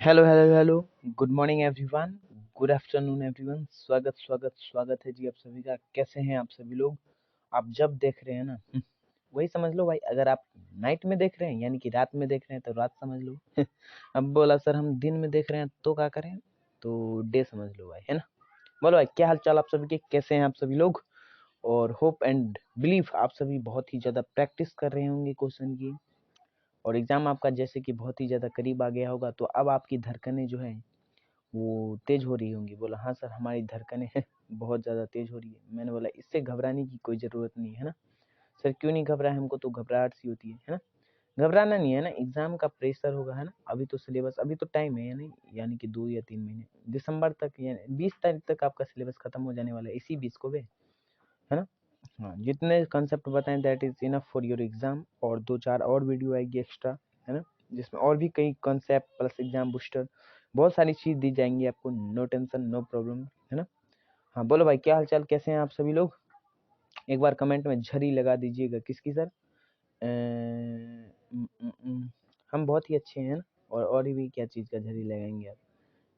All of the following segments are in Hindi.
Hello hello hello. Good morning everyone. Good afternoon everyone. स्वागत स्वागत स्वागत है जी आप सभी का। कैसे हैं आप सभी लोग? आप जब देख रहे हैं ना वही समझ लो भाई। अगर आप नाइट में देख रहे हैं यानी कि रात में देख रहे हैं तो रात समझ लो अब बोला सर हम दिन में देख रहे हैं तो क्या करें? तो डे समझ लो भाई, है ना। बोलो भाई, क्या हाल चाल आप सभी के? कैसे हैं आप सभी लोग? और होप एंड बिलीव आप सभी बहुत ही ज़्यादा प्रैक्टिस कर रहे होंगे क्वेश्चन की, और एग्ज़ाम आपका जैसे कि बहुत ही ज़्यादा करीब आ गया होगा, तो अब आपकी धड़कनें जो हैं वो तेज़ हो रही होंगी। बोला हाँ सर, हमारी धड़कनें बहुत ज़्यादा तेज़ हो रही है। मैंने बोला इससे घबराने की कोई ज़रूरत नहीं है ना। सर क्यों नहीं घबराए? हमको तो घबराहट सी होती है ना। घबराना नहीं है ना, एग्ज़ाम का प्रेशर होगा, है ना। अभी तो सिलेबस, अभी तो टाइम है यानी कि 2 या 3 महीने, दिसंबर तक यानी 20 तारीख तक आपका सिलेबस खत्म हो जाने वाला है, इसी 20 को है ना। हाँ, जितने कंसेप्ट बताएं that is enough for your exam, और 2-4 और वीडियो आएगी एक्स्ट्रा, है ना, जिसमें और भी कई कंसेप्ट प्लस एग्ज़ाम बूस्टर बहुत सारी चीज़ दी जाएंगी आपको। नो टेंशन, नो प्रॉब्लम, है ना। हाँ बोलो भाई, क्या हाल चाल, कैसे हैं आप सभी लोग? एक बार कमेंट में झरी लगा दीजिएगा। किसकी सर? हम बहुत ही अच्छे हैं ना। और भी क्या चीज़ का झरी लगाएंगे आप?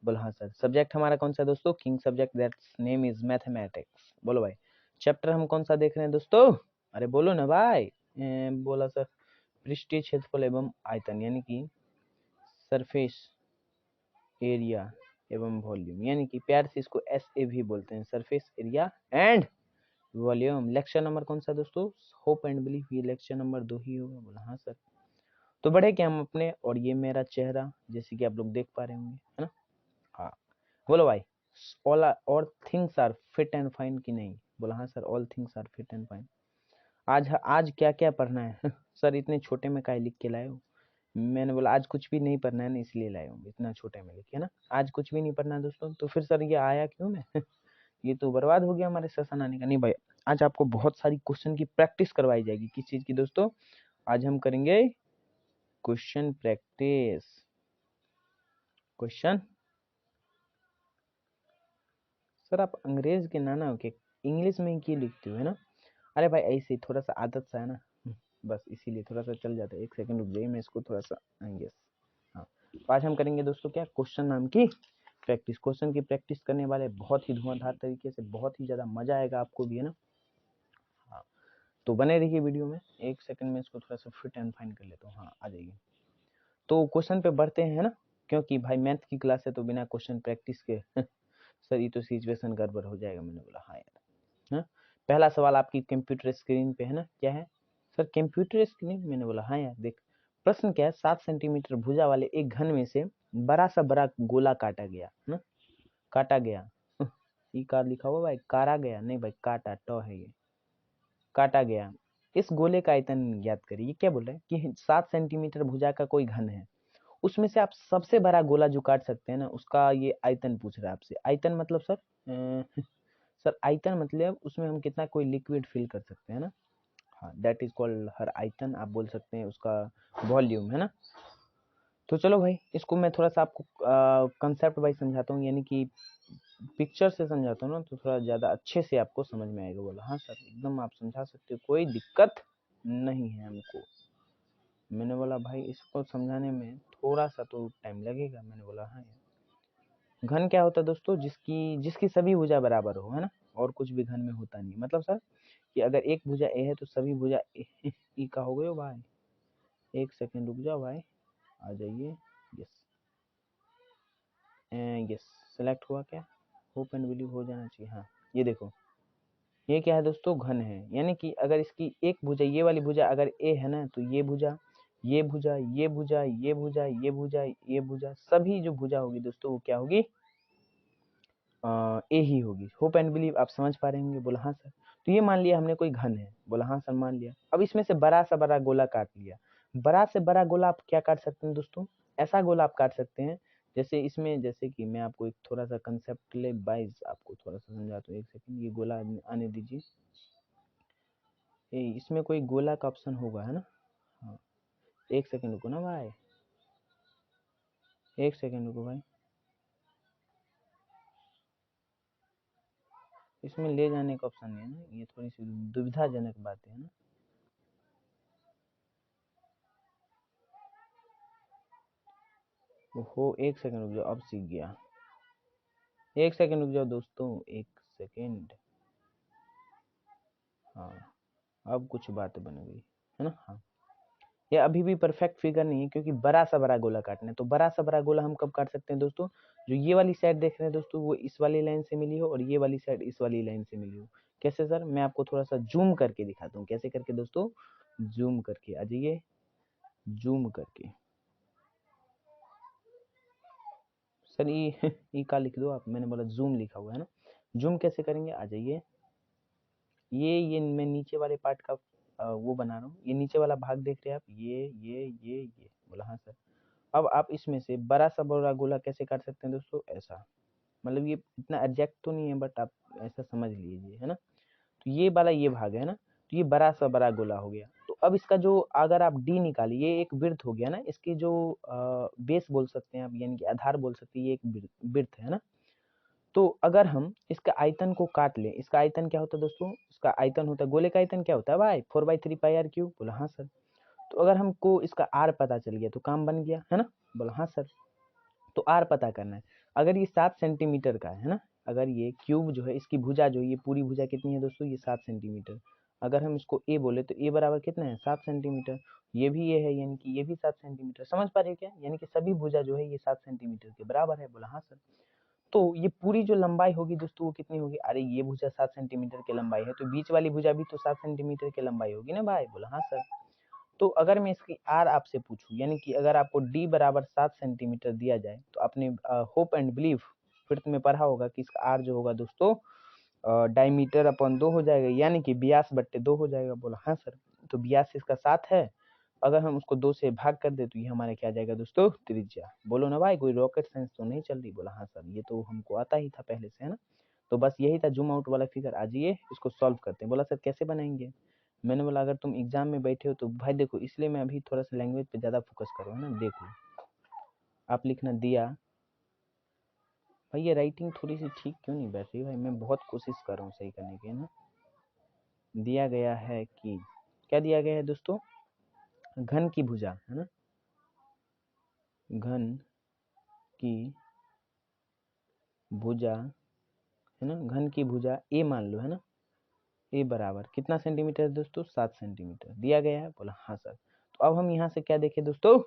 बोलो हाँ सर। सब्जेक्ट हमारा कौन सा है दोस्तों? King subject, that's name is mathematics. बोलो भाई, चैप्टर हम कौन सा देख रहे हैं दोस्तों? अरे बोलो ना भाई। बोला सर पृष्ठीय क्षेत्रफल एवं आयतन, यानी कि सरफेस एरिया एवं वॉल्यूम, यानी कि प्यार से इसको SA भी बोलते हैं, surface area and volume. Lecture number कौन सा दोस्तों? होप एंड बिलीव, ये लेक्चर नंबर 2 ही होगा। बोला हाँ सर। तो बढ़े क्या हम अपने, और ये मेरा चेहरा जैसे कि आप लोग देख पा रहे होंगे, है ना। हाँ बोलो भाई, all things are fit and fine की नहीं? बोला हाँ sir, all things are fit and fine. आज क्या क्या पढ़ना है? सर इतने छोटे में काहे लिख के लाए हो? मैंने बोला आज कुछ भी नहीं पढ़ना है ना, इसलिए लाए हूँ इतना छोटे में लिखे, है ना। आज कुछ भी नहीं पढ़ना है दोस्तों, तो फिर सर ये आया क्यों मैं? ये तो बर्बाद हो गया हमारे सेशन आने का। नहीं भाई, आज आपको बहुत सारी क्वेश्चन की प्रैक्टिस करवाई जाएगी। किस चीज़ की दोस्तों? आज हम करेंगे क्वेश्चन प्रैक्टिस। क्वेश्चन। सर आप अंग्रेज के नाना हो के इंग्लिश में ही क्यों लिखते हो, है ना? अरे भाई ऐसे ही थोड़ा सा आदत सा है ना, बस इसीलिए थोड़ा सा चल जाता है। एक सेकंड रुक जाइए, मैं इसको थोड़ा सा यस। हाँ, तो आज हम करेंगे दोस्तों क्या? क्वेश्चन नाम की प्रैक्टिस। क्वेश्चन की प्रैक्टिस करने वाले बहुत ही धुआंधार तरीके से, बहुत ही ज़्यादा मजा आएगा आपको भी, है ना। हाँ, तो बने रहिए वीडियो में। एक सेकंड में इसको थोड़ा सा फिट एंड फाइन कर लेता हूँ। हाँ आ जाइए। तो क्वेश्चन पे बढ़ते हैं, है ना, क्योंकि भाई मैथ की क्लास है तो बिना क्वेश्चन प्रैक्टिस के सर ये तो सिचुएशन गड़बड़ हो जाएगा। मैंने बोला हाँ यार। हाँ, पहला सवाल आपकी कंप्यूटर स्क्रीन पे है ना, क्या है? Sir computer screen? मैंने बोला हाँ यार। देख, प्रश्न क्या है? 7 सेंटीमीटर भुजा वाले एक घन में से बड़ा गोला काटा गया, है ना। काटा गया ये कार लिखा हुआ भाई, कारा गया नहीं भाई, काटा ट है ये। काटा गया। इस गोले का आयतन ज्ञात करिए। ये क्या बोल रहे हैं कि 7 सेंटीमीटर भुजा का कोई घन है, उसमें से आप सबसे बड़ा गोला जो काट सकते हैं ना, उसका ये आयतन पूछ रहा है आपसे। आयतन मतलब सर सर आयतन मतलब उसमें हम कितना कोई लिक्विड फिल कर सकते हैं ना। हाँ, दैट इज कॉल्ड हर आयतन। आप बोल सकते हैं उसका वॉल्यूम, है ना। तो चलो भाई, इसको मैं थोड़ा सा आपको कंसेप्ट वाइज समझाता हूँ, यानी कि पिक्चर से समझाता हूँ ना, तो थोड़ा ज़्यादा अच्छे से आपको समझ में आएगा। बोला हाँ सर, एकदम आप समझा सकते हो, कोई दिक्कत नहीं है हमको। मैंने बोला भाई इसको समझाने में थोड़ा सा तो टाइम लगेगा। मैंने बोला हाँ यार। घन क्या होता है दोस्तों? जिसकी जिसकी सभी भुजा बराबर हो, है ना। और कुछ भी घन में होता नहीं। मतलब सर कि अगर एक भुजा ए है तो सभी भुजा ई का हो गए हो भाई। एक सेकंड रुक जाओ भाई, आ जाइए। यस यस, सेलेक्ट हुआ क्या? होप एंड बिलीव हो जाना चाहिए। हाँ, ये देखो, ये क्या है दोस्तों? घन है। यानी कि अगर इसकी एक भुजा, ये वाली भुजा अगर ए है ना, तो ये भुजा, ये भुजा, ये भुजा, ये भुजा, ये भुजा, ये भुजा, सभी जो भुजा होगी दोस्तों वो क्या होगी? ए ही होगी। होप एंड बिलीव आप समझ पा रहे होंगे। बोला हाँ सर। तो ये मान लिया हमने कोई घन है। बोला हाँ सर मान लिया। अब इसमें से बड़ा सा बड़ा गोला काट लिया। बड़ा से बड़ा गोला आप क्या काट सकते हैं दोस्तों? ऐसा गोला आप काट सकते हैं जैसे इसमें, जैसे कि मैं आपको एक थोड़ा सा कंसेप्ट ले वाइज आपको थोड़ा सा समझाता हूँ। एक सेकंड, ये गोला आने दीजिए। इसमें कोई गोला का ऑप्शन होगा, है ना। हाँ, एक सेकंड रुको ना भाई, एक सेकंड रुको भाई। इसमें ले जाने का ऑप्शन नहीं है ना, ये थोड़ी सी दुविधाजनक बात है ना। ओहो, 1 सेकंड रुक जाओ, अब सीख गया। 1 सेकंड रुक जाओ दोस्तों, 1 सेकंड। हाँ, अब कुछ बात बन गई है ना। हाँ, ये अभी भी परफेक्ट फिगर नहीं है, क्योंकि बड़ा सा बड़ा गोला काटना है। तो बड़ा सा बड़ा गोला हम कब काट सकते हैं दोस्तों? जो ये वाली साइड देख रहे हैं दोस्तों, वो इस वाली लाइन से मिली हो, और ये वाली साइड इस वाली लाइन से मिली हो। कैसे सर? मैं आपको थोड़ा सा जूम करके दिखाता हूँ। कैसे करके दोस्तों? जूम करके आ जाइए, जूम करके। सर ई का लिख दो आप, मैंने बोला जूम लिखा हुआ है ना। जूम कैसे करेंगे? आ जाइए, ये मैं नीचे वाले पार्ट का वो बना रहा हूँ। ये नीचे वाला भाग देख रहे हैं आप, ये बोला हाँ सर। अब आप इसमें से बड़ा सा बड़ा गोला कैसे काट सकते हैं दोस्तों? ऐसा, मतलब ये इतना एग्जैक्ट तो नहीं है, बट आप ऐसा समझ लीजिए, है ना। तो ये वाला ये भाग है ना, तो ये बड़ा सा बड़ा गोला हो गया। तो अब इसका जो, अगर आप डी निकालिए, ये एक वृत्त हो गया ना, इसकी जो बेस बोल सकते हैं आप, यानी कि आधार बोल सकते हैं, ये एक वृत्त है ना। तो अगर हम इसका आयतन को काट लें, इसका आयतन क्या होता है दोस्तों? इसका आयतन होता है, गोले का आयतन क्या होता है भाई? 4/3 पाई आर क्यूब। बोला हाँ सर। तो अगर हमको इसका आर पता चल गया तो काम बन गया, है ना। बोला हाँ सर। तो आर पता करना है। अगर ये 7 सेंटीमीटर का है ना, अगर ये क्यूब जो है, इसकी भुजा जो, ये पूरी भुजा कितनी है दोस्तों? ये 7 सेंटीमीटर। अगर हम इसको ए बोले तो ए बराबर कितना है? 7 सेंटीमीटर। ये भी ये है, यानी कि ये भी 7 सेंटीमीटर। समझ पा रहे हो क्या? यानी कि सभी भुजा जो है ये 7 सेंटीमीटर के बराबर है। बोला हाँ सर। तो ये पूरी जो लंबाई होगी दोस्तों, वो कितनी होगी? अरे ये भुजा 7 सेंटीमीटर की लंबाई है, तो बीच वाली भुजा भी तो 7 सेंटीमीटर की लंबाई होगी ना भाई। बोला हाँ सर। तो अगर मैं इसकी आर आपसे पूछूं, यानी कि अगर आपको डी बराबर 7 सेंटीमीटर दिया जाए, तो आपने होप एंड बिलीव फिफ्थ में पढ़ा होगा कि इसका आर जो होगा दोस्तों, डायमीटर अपॉन 2 हो जाएगा, यानी कि 82/2 हो जाएगा। बोला हाँ सर। तो 82 इसका 7 है, अगर हम उसको 2 से भाग कर दे तो ये हमारे क्या आ जाएगा दोस्तों? त्रिज्या। बोलो ना भाई, कोई रॉकेट साइंस तो नहीं चल रही? बोला हाँ सर, ये तो हमको आता ही था पहले से, है ना। तो बस यही था जूम आउट वाला फिगर। आ जाइए, इसको सॉल्व करते हैं। बोला सर कैसे बनाएंगे? मैंने बोला अगर तुम एग्जाम में बैठे हो तो भाई देखो, इसलिए मैं अभी थोड़ा सा लैंग्वेज पे ज़्यादा फोकस करूँ, है ना। देखो, आप लिखना दिया। भाई ये राइटिंग थोड़ी सी ठीक क्यों नहीं बैठ रही भाई? मैं बहुत कोशिश कर रहा हूँ सही करने की, है ना। दिया गया है कि, क्या दिया गया है दोस्तों? घन की भुजा, है ना। घन की भुजा, है ना। घन की भुजा ए मान लो, है ना। ए बराबर कितना सेंटीमीटर है दोस्तों? 7 सेंटीमीटर दिया गया है। बोला हाँ सर। तो अब हम यहाँ से क्या देखें दोस्तों?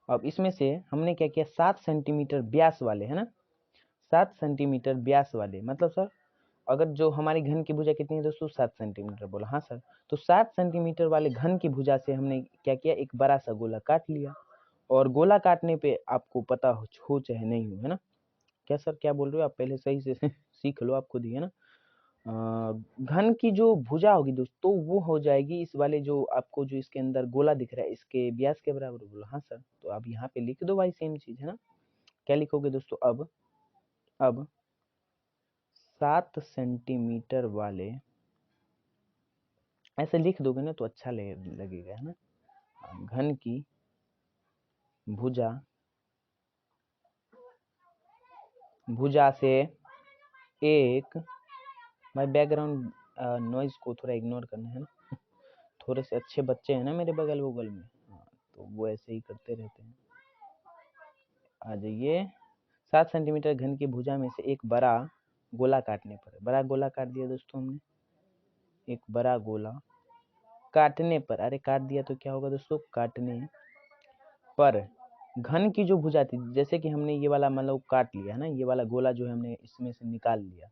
अब इसमें से हमने क्या किया? 7 सेंटीमीटर व्यास वाले, है ना, 7 सेंटीमीटर व्यास वाले, मतलब सर अगर जो हमारी घन की भुजा कितनी है दोस्तों? 7 सेंटीमीटर। बोला हाँ सर। तो 7 सेंटीमीटर वाले घन की भुजा से हमने क्या किया? एक बड़ा सा गोला काट लिया। और गोला काटने पे आपको पता हो चाहे नहीं हो, है ना। क्या सर, क्या बोल रहे हो आप? पहले सही से सीख लो आप खुद ही, है ना। घन की जो भुजा होगी दोस्तों, वो हो जाएगी इस वाले जो आपको जो इसके अंदर गोला दिख रहा है, इसके व्यास के बराबर। बोला हाँ सर। तो आप यहाँ पे लिख दो भाई सेम चीज, है ना। क्या लिखोगे दोस्तों? अब 7 सेंटीमीटर वाले, ऐसे लिख दोगे ना तो अच्छा लगेगा, है ना। घन की भुजा से एक, भाई बैकग्राउंड नॉइज को थोड़ा इग्नोर करना, है ना। थोड़े से अच्छे बच्चे हैं ना मेरे बगल बगल में, हाँ, तो वो ऐसे ही करते रहते हैं। आ जाइए, 7 सेंटीमीटर घन की भुजा में से एक बड़ा गोला काटने पर, बड़ा गोला काट दिया दोस्तों हमने। एक बड़ा गोला काटने पर, अरे काट दिया तो क्या होगा दोस्तों? काटने पर घन की जो भुजा थी, जैसे कि हमने ये वाला मतलब काट लिया, है ना, ये वाला गोला जो है हमने इसमें से निकाल लिया।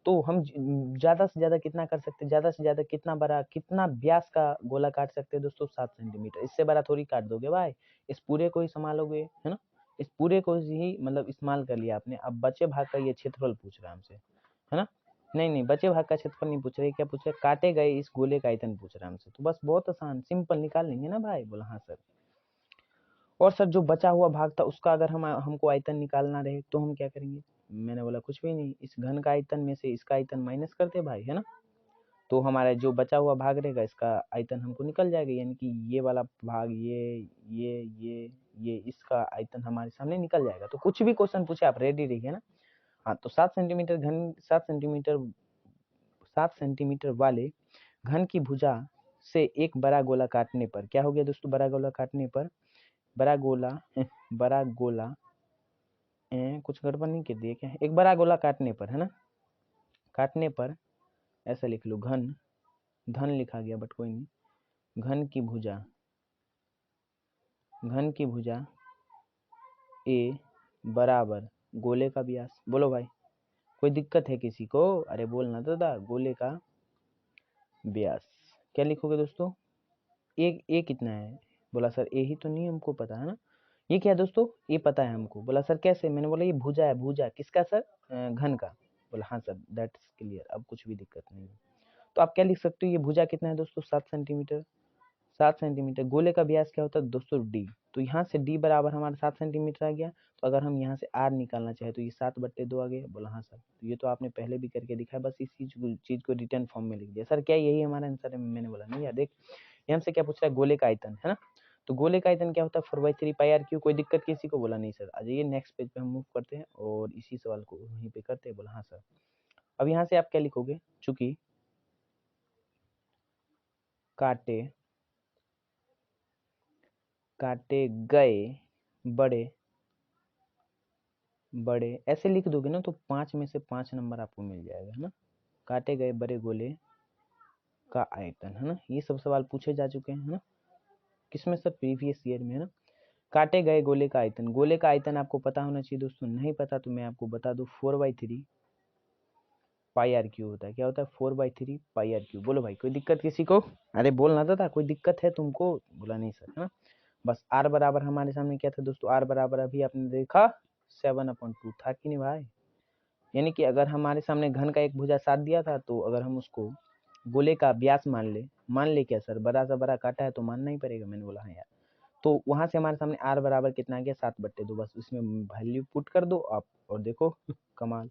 तो हम ज्यादा से ज्यादा कितना कर सकते हैं? ज्यादा से ज्यादा कितना बड़ा, कितना व्यास का गोला काट सकते हैं दोस्तों? 7 सेंटीमीटर। इससे बड़ा थोड़ी काट दोगे भाई, इस पूरे को ही संभालोगे, है ना। इस पूरे को ही मतलब इस्तेमाल कर लिया आपने। अब बचे भाग का ये क्षेत्रफल पूछ रहा है हमसे, है ना। नहीं, बचे भाग का क्षेत्रफल नहीं पूछ रहे, क्या पूछ रहे? काटे गए इस गोले का आयतन पूछ रहा है हमसे। तो बस बहुत आसान, सिंपल निकाल लेंगे ना भाई। बोला हाँ सर। और सर जो बचा हुआ भाग था उसका अगर हमको आयतन निकालना रहे तो हम क्या करेंगे? मैंने बोला कुछ भी नहीं, इस घन का आयतन में से इसका आयतन माइनस करते भाई, है ना। तो हमारा जो बचा हुआ भाग रहेगा इसका आयतन हमको निकल जाएगा, यानी कि ये वाला भाग, ये इसका आयतन हमारे सामने निकल जाएगा। तो कुछ भी क्वेश्चन पूछे आप रेडी रहिए ना। हाँ, तो 7 सेंटीमीटर घन, 7 सेंटीमीटर वाले घन की भुजा से एक बड़ा गोला काटने पर क्या हो गया दोस्तों, बड़ा गोला काटने पर, बड़ा गोला बड़ा गोला कुछ गड़बड़ नहीं कर दिया क्या, एक बड़ा गोला काटने पर है ना, काटने पर ऐसा लिख लो, घन, धन लिखा गया बट कोई नहीं, घन की भुजा, घन की भुजा ए बराबर गोले का व्यास। बोलो भाई कोई दिक्कत है किसी को, अरे बोलना दादा, गोले का व्यास क्या लिखोगे दोस्तों, ए कितना है, बोला सर ए ही तो नहीं हमको पता है ना, ये क्या है दोस्तों, ये पता है हमको। बोला सर कैसे, मैंने बोला ये भुजा है, भुजा किसका सर, घन का। बोला हाँ सर दैट्स क्लियर, अब कुछ भी दिक्कत नहीं है। तो आप क्या लिख सकते हो, ये भुजा कितना है दोस्तों, 7 सेंटीमीटर, 7 सेंटीमीटर। गोले का व्यास क्या होता है दोस्तों, डी, तो यहाँ से डी बराबर हमारा 7 सेंटीमीटर आ गया। तो अगर हम यहाँ से आर निकालना चाहे तो ये 7/2 आ गया। बोला हाँ सर, तो ये तो आपने पहले भी करके दिखाया, बस इस चीज को रिटर्न फॉर्म में लिख दिया। सर क्या यही हमारा आंसर है, मैंने बोला नहीं यार, देख ये हमसे क्या पूछ रहा है, गोले का आयतन है ना, तो गोले का आयतन क्या होता है 4/3πr3। कोई दिक्कत किसी को, बोला नहीं सर। आ जाइए नेक्स्ट पेज पे हम मूव करते हैं और इसी सवाल को वहीं पे करते हैं। बोला हाँ सर। अब यहाँ से आप क्या लिखोगे, चूंकि काटे काटे गए बड़े बड़े, ऐसे लिख दोगे ना तो 5 में से 5 नंबर आपको मिल जाएगा है ना। काटे गए बड़े गोले का आयतन है ना, ये सब सवाल पूछे जा चुके हैं है ना, किसमें सर, प्रीवियस ईयर में है ना। काटे गए गोले का आयतन, गोले का आयतन आपको पता होना चाहिए दोस्तों, नहीं पता तो मैं आपको बता दूं, 4/3πr3 होता है। क्या होता है, 4/3πr3। बोलो भाई कोई दिक्कत किसी को, अरे बोलना था कोई दिक्कत है तुमको, बोला नहीं सर है ना। बस आर बराबर हमारे सामने क्या था दोस्तों, आर बराबर अभी आपने देखा 7/2 था कि नहीं भाई। यानी कि अगर हमारे सामने घन का एक भुजा 7 दिया था, तो अगर हम उसको गोले का व्यास मान ले क्या सर, बड़ा सा बड़ा काटा है तो मानना ही पड़ेगा। मैंने बोला हाँ यार। तो वहां से हमारे सामने आर बराबर कितना आ गया, 7/2। बस इसमें वैल्यू पुट कर दो आप और देखो कमाल।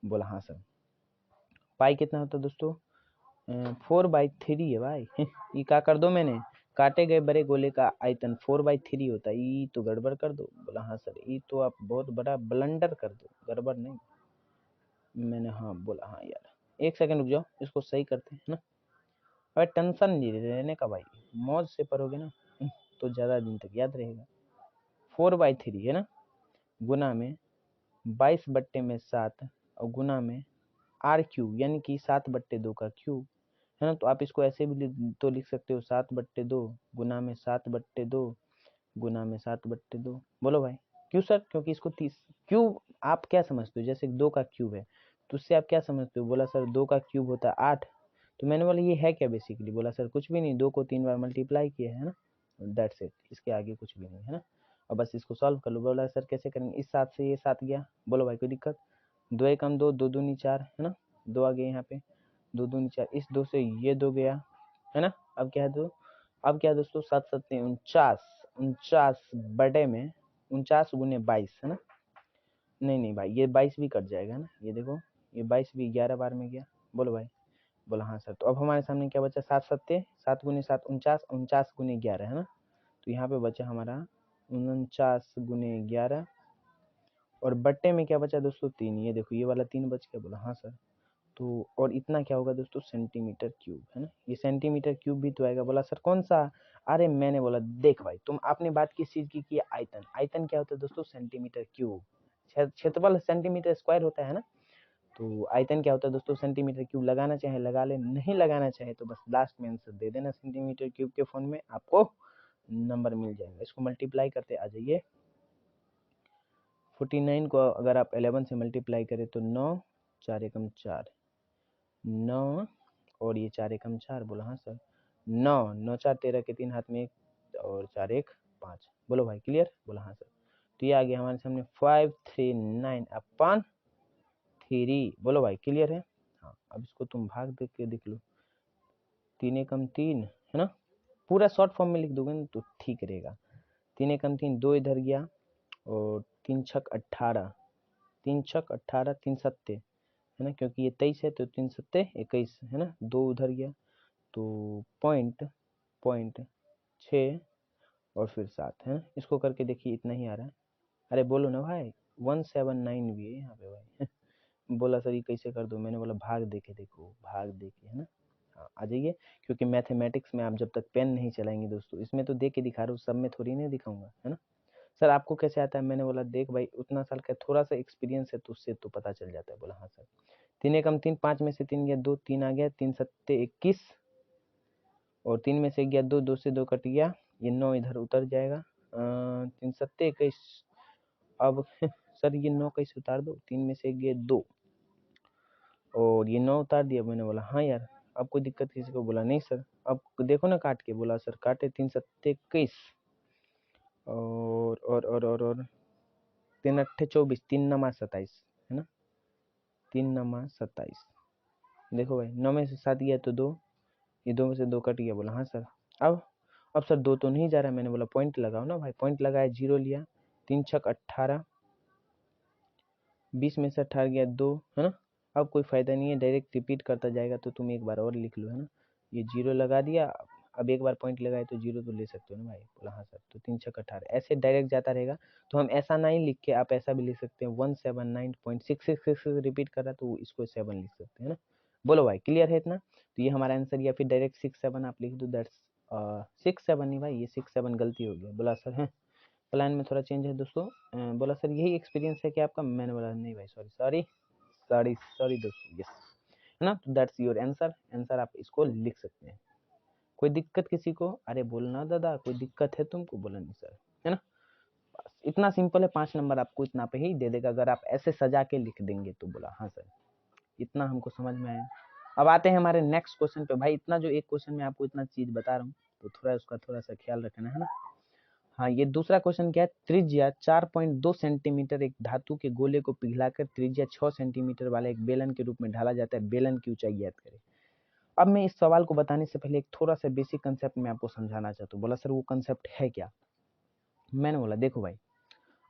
बोला हाँ सर। पाई कितना होता है दोस्तों, 4/3 है भाई ये क्या कर दो मैंने, काटे गए बड़े गोले का आयतन 4/3 होता है, ये तो गड़बड़ कर दो। बोला हाँ सर, ये तो आप बहुत बड़ा ब्लंडर कर दो, गड़बड़ नहीं। मैंने हाँ बोला हाँ यार, एक सेकंड रुक जाओ, इसको सही करते हैं ना। अरे टेंशन नहीं रहने का भाई, मौज से पढ़ोगे ना तो ज़्यादा दिन तक याद रहेगा। 4/3 है ना, गुना में 22/7 और गुना में r³ यानी कि 7/2 का क्यूब है ना। तो आप इसको ऐसे भी तो लिख सकते हो, 7/2 गुना में 7/2 गुना में 7/2। बोलो भाई क्यों सर, क्योंकि इसको 30 क्यूब आप क्या समझते हो, जैसे 2 का क्यूब है तो उससे आप क्या समझते हो। बोला सर 2 का क्यूब होता है 8। तो मैंने बोला ये है क्या बेसिकली, बोला सर कुछ भी नहीं, 2 को 3 बार मल्टीप्लाई किया है ना, दैट्स इट, इसके आगे कुछ भी नहीं है ना। और बस इसको सॉल्व कर लो। बोला सर कैसे करेंगे, इस 7 से ये 7 गया। बोलो भाई कोई दिक्कत, 2 1 2, 2 दूनी 4 है ना, 2 आ गए यहाँ पे, 2 दूनी 4, इस 2 से ये 2 गया है ना। अब क्या है दो, अब क्या है दोस्तों, 7 7 49, 49 बटे में 49 × 22 है ना। नहीं भाई ये 22 भी कट जाएगा ना, ये देखो ये 22 भी 11 बार में गया। बोलो भाई, बोला हाँ सर। तो अब हमारे सामने क्या बचा, 7 7 7 × 7 49, 49 × 11 है ना। तो यहाँ पे बचा हमारा 49 × 11 और बट्टे में क्या बचा दोस्तों, 3। ये देखो ये वाला 3 बच गया। बोला हाँ सर। तो और इतना क्या होगा दोस्तों, सेंटीमीटर क्यूब है ना, ये सेंटीमीटर क्यूब भी तो आएगा। बोला सर कौन सा, अरे मैंने बोला देख भाई, तुम आपने बात किस चीज की आयतन, आयतन क्या होता है दोस्तों, सेंटीमीटर क्यूब। क्षेत्रफल सेंटीमीटर स्क्वायर होता है ना, तो आयतन क्या होता है दोस्तों, सेंटीमीटर क्यूब। लगाना चाहे लगा ले, नहीं लगाना चाहे तो बस लास्ट में आंसर दे देना सेंटीमीटर क्यूब के फॉर्म में, आपको नंबर मिल जाएगा। इसको मल्टीप्लाई करते आ जाइए, 49 को अगर आप 11 से मल्टीप्लाई करें तो 9 4 एकम 4 9 और ये 4 एकम 4। बोला हाँ सर। 9 9 4 13 के 3 हाथ में 1 और 4 1 5। बोलो भाई क्लियर। बोला हाँ सर। तो ये आ गया हमारे सामने 539/3। बोलो भाई क्लियर है। हाँ अब इसको तुम भाग देख के देख लो, 3 एकम 3 है ना, पूरा शॉर्ट फॉर्म में लिख दोगे ना तो ठीक रहेगा। 3 एकम 3, 2 इधर गया और 3 छक 18, 3 छक 18, 3 सत्ते है ना, क्योंकि ये 23 है तो 3 सत्ते 21 है ना, 2 उधर गया तो पॉइंट 6 और फिर 7 है ना। इसको करके देखिए इतना ही आ रहा है। अरे बोलो ना भाई, 179 भी है यहाँ पे भाई बोला सर ये कैसे कर दो, मैंने बोला भाग देके देखो, भाग देके है ना। हाँ आ जाइए, क्योंकि मैथमेटिक्स में आप जब तक पेन नहीं चलाएंगे दोस्तों, इसमें तो दे के दिखा रहा हूँ, सब में थोड़ी नहीं दिखाऊंगा, है ना। सर आपको कैसे आता है? मैंने बोला देख भाई उतना साल का थोड़ा सा एक्सपीरियंस है तो उससे तो पता चल जाता है। बोला हाँ सर। 3 एकम 3, 5 में से 3 गया 2, 3 आ गया, 3 सत्ते 21 और 3 में से गया 2, 2 से 2 कट गया, ये 9 इधर उतर जाएगा, 3 सत्ते 21। अब सर ये 9 कैसे उतार दो? 3 में से गए 2 और ये 9 उतार दिया। मैंने बोला हाँ यार, अब कोई दिक्कत किसी को? बोला नहीं सर। अब देखो ना काट के। बोला सर काटे, 3 सत्ते 21 और 3 अट्ठे 24, 3 नमा 27, है ना, 3 नमा 27। देखो भाई 9 में से 7 गया तो 2, ये 2 में से 2 कट गया। बोला हाँ सर। अब सर 2 तो नहीं जा रहा है। मैंने बोला पॉइंट लगाओ ना भाई। पॉइंट लगाया, 0 लिया, 3 छक 18, 20 में से 18 गया 2, है ना। अब कोई फायदा नहीं है, डायरेक्ट रिपीट करता जाएगा, तो तुम एक बार और लिख लो, है ना। ये 0 लगा दिया, अब एक बार पॉइंट लगाए तो 0 तो ले सकते हो ना भाई। बोला हाँ सर। तो 3 छक 18 ऐसे डायरेक्ट जाता रहेगा। तो हम ऐसा 9 लिख के आप ऐसा भी लिख सकते हैं, 179.666 रिपीट कर रहा तो इसको 7 लिख सकते हैं ना। बोलो भाई क्लियर है इतना? तो ये हमारा आंसर, या फिर डायरेक्ट 6-7 आप लिख दो, दैट्स 6-7 नहीं भाई, ये 6-7 गलती हो गया। बोला सर है प्लान में थोड़ा चेंज है दोस्तों। बोला सर यही एक्सपीरियंस है कि आपका? मैंने बोला नहीं भाई, सॉरी दोस्तों, यस, है ना। तो दैट्स योर आंसर आप इसको लिख सकते हैं। कोई दिक्कत किसी को? अरे बोलना दादा कोई दिक्कत है तुमको? बोला नहीं सर, है ना। बस इतना सिंपल है, 5 नंबर आपको इतना पे ही दे देगा अगर आप ऐसे सजा के लिख देंगे तो। बोला हाँ सर। इतना हमको समझ में आया। अब आते हैं हमारे नेक्स्ट क्वेश्चन पे। भाई इतना जो एक क्वेश्चन में आपको इतना चीज बता रहा हूँ तो थोड़ा उसका थोड़ा सा ख्याल रखना, है ना। हाँ ये दूसरा क्वेश्चन क्या है? त्रिज्या 4.2 सेंटीमीटर एक धातु के गोले को पिघलाकर त्रिज्या 6 सेंटीमीटर वाले एक बेलन के रूप में ढाला जाता है। बेलन की ऊंचाई ज्ञात करें। अब मैं इस सवाल को बताने से पहले एक थोड़ा सा बेसिक कंसेप्ट में आपको समझाना चाहता हूँ। बोला सर वो कंसेप्ट है क्या? मैंने बोला देखो भाई,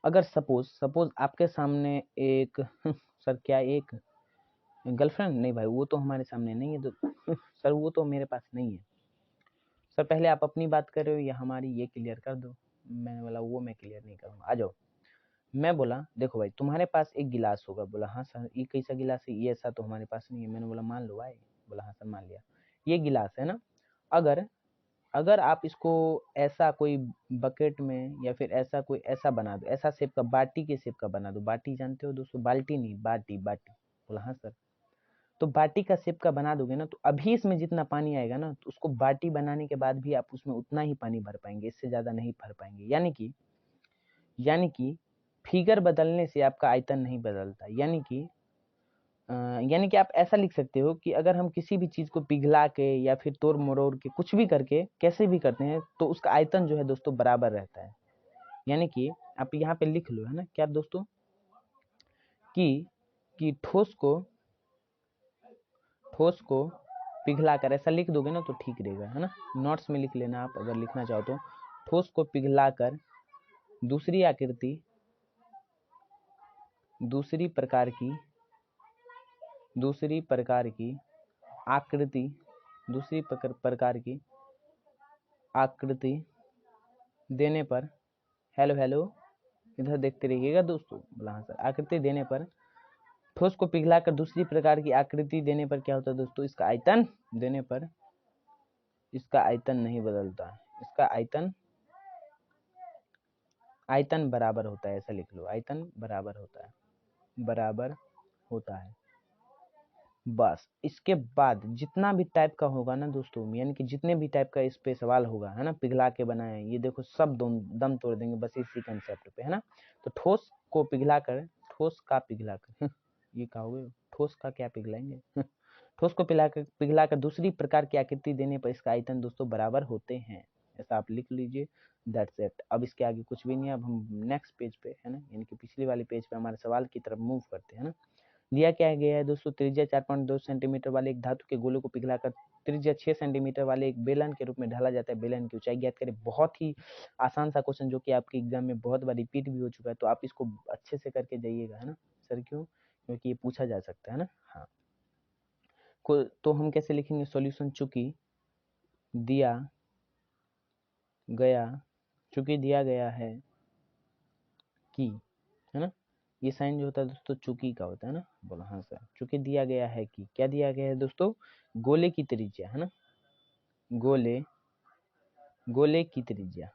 अगर सपोज आपके सामने एक सर क्या एक गर्लफ्रेंड? नहीं भाई वो तो हमारे सामने नहीं है, तो सर वो तो मेरे पास नहीं है। सर पहले आप अपनी बात कर रहे हो या हमारी, ये क्लियर कर दो। मैंने बोला वो मैं क्लियर नहीं करूँगा, आ जाओ। मैं बोला देखो भाई तुम्हारे पास एक गिलास होगा। बोला हाँ सर। ये कैसा गिलास है? ये ऐसा तो हमारे पास नहीं है। मैंने बोला मान लो भाई। बोला हाँ सर मान लिया। ये गिलास है ना, अगर अगर आप इसको ऐसा कोई बकेट में या फिर ऐसा कोई ऐसा बना दो, ऐसा शेप का, बाटी के शेप का बना दो। बाटी जानते हो दोस्तों? बाल्टी नहीं, बाटी बाटी। बोला हाँ सर। तो बाटी का शेप का बना दोगे ना, तो अभी इसमें जितना पानी आएगा ना, तो उसको बाटी बनाने के बाद भी आप उसमें उतना ही पानी भर पाएंगे, इससे ज्यादा नहीं भर पाएंगे। यानी कि फिगर बदलने से आपका आयतन नहीं बदलता। यानी कि आप ऐसा लिख सकते हो कि अगर हम किसी भी चीज को पिघला के या फिर तोड़ मरोड़ के कुछ भी करके कैसे भी करते हैं तो उसका आयतन जो है दोस्तों बराबर रहता है। यानी कि आप यहाँ पे लिख लो, है ना क्या दोस्तों, कि ठोस को पिघला कर, ऐसा लिख दोगे ना तो ठीक रहेगा, है ना। नोट्स में लिख लेना आप अगर लिखना चाहो तो। ठोस को पिघला कर दूसरी आकृति, दूसरी प्रकार की आकृति दूसरी प्रकार की आकृति देने पर, हेलो इधर देखते रहिएगा दोस्तों। बोला हाँ सर। आकृति देने पर, ठोस को पिघलाकर दूसरी प्रकार की आकृति देने पर क्या होता है दोस्तों? इसका आयतन देने पर इसका आयतन नहीं बदलता। इसका आयतन बराबर होता है, ऐसा लिख लो। आयतन बराबर होता है। बस इसके बाद जितना भी टाइप का होगा ना दोस्तों, यानी कि जितने भी टाइप का इस पे सवाल होगा, है ना, पिघला के बनाए, ये देखो सब दम तोड़ देंगे बस इसी कंसेप्ट पे, है ना। तो ठोस का पिघलाकर ये कहोगे ठोस का क्या पिघलाएंगे ठोस को पिघलाकर दूसरी प्रकार की आकृति देने पर इसका आयतन दोस्तों बराबर होते हैं। ऐसा आप लिख लीजिए, दैट्स इट। अब इसके आगे कुछ भी नहीं। अब हम नेक्स्ट पेज पे, है ना, यानी कि पिछली वाली पेज पे हमारे सवाल की तरफ मूव करते हैं ना। दिया क्या गया है दोस्तों? त्रिज्या 4.2 सेंटीमीटर वाले एक धातु के गोले को पिघलाकर त्रिज्या 6 सेंटीमीटर वाले एक बेलन के रूप में ढाला जाता है। बेलन की ऊंचाई ज्ञात करें। बहुत ही आसान सा क्वेश्चन जो कि आपके एग्जाम में बहुत बार रिपीट भी हो चुका है, तो आप इसको अच्छे से करके जाइएगा, है ना। सर क्यों? क्योंकि ये पूछा जा सकता है ना। हाँ तो हम कैसे लिखेंगे सॉल्यूशन? चूंकि दिया गया है कि, है ना, ये साइन जो होता है दोस्तों चूकी का होता है ना, बोला हाँ सर। चूंकि दिया गया है कि क्या दिया गया है दोस्तों, गोले की त्रिज्या है ना, गोले की त्रिज्या।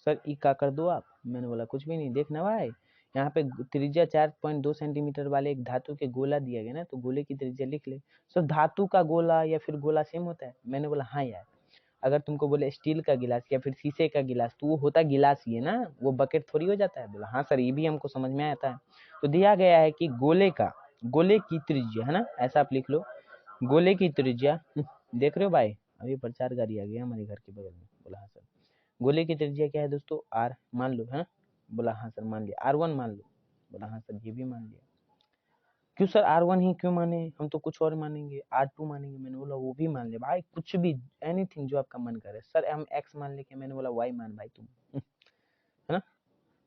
सर ई का कर दो आप, मैंने बोला कुछ भी नहीं, देखना भाई यहाँ पे त्रिज्या 4.2 सेंटीमीटर वाले एक धातु के गोला दिया गया ना, तो गोले की त्रिज्या लिख ले। सर धातु का गोला या फिर गोला सेम होता है? मैंने बोला हाँ यार, अगर तुमको बोले स्टील का गिलास या फिर शीशे का गिलास तो वो होता गिलास ही है ना, वो बकेट थोड़ी हो जाता है। बोला हाँ सर, ये भी हमको समझ में आता है। तो दिया गया है कि गोले की त्रिज्या है ना, ऐसा आप लिख लो, गोले की त्रिज्या। देख रहे हो भाई, अभी प्रचार गाड़ी आ गया हमारे घर के बगल में। बोला हाँ सर। गोले की त्रिज्या क्या है दोस्तों, आर मान लो है ना। बोला हाँ सर मान लिया। R1 मान लो। बोला हाँ सर, ये भी मान लिया। क्यों सर R1 ही क्यों माने, हम तो कुछ और मानेंगे, R2 मानेंगे। मैंने बोला वो भी मान ले भाई, कुछ भी, एनीथिंग जो आपका मन करे। सर हम X मान लेके, मैंने बोला Y मान भाई तुम, है ना।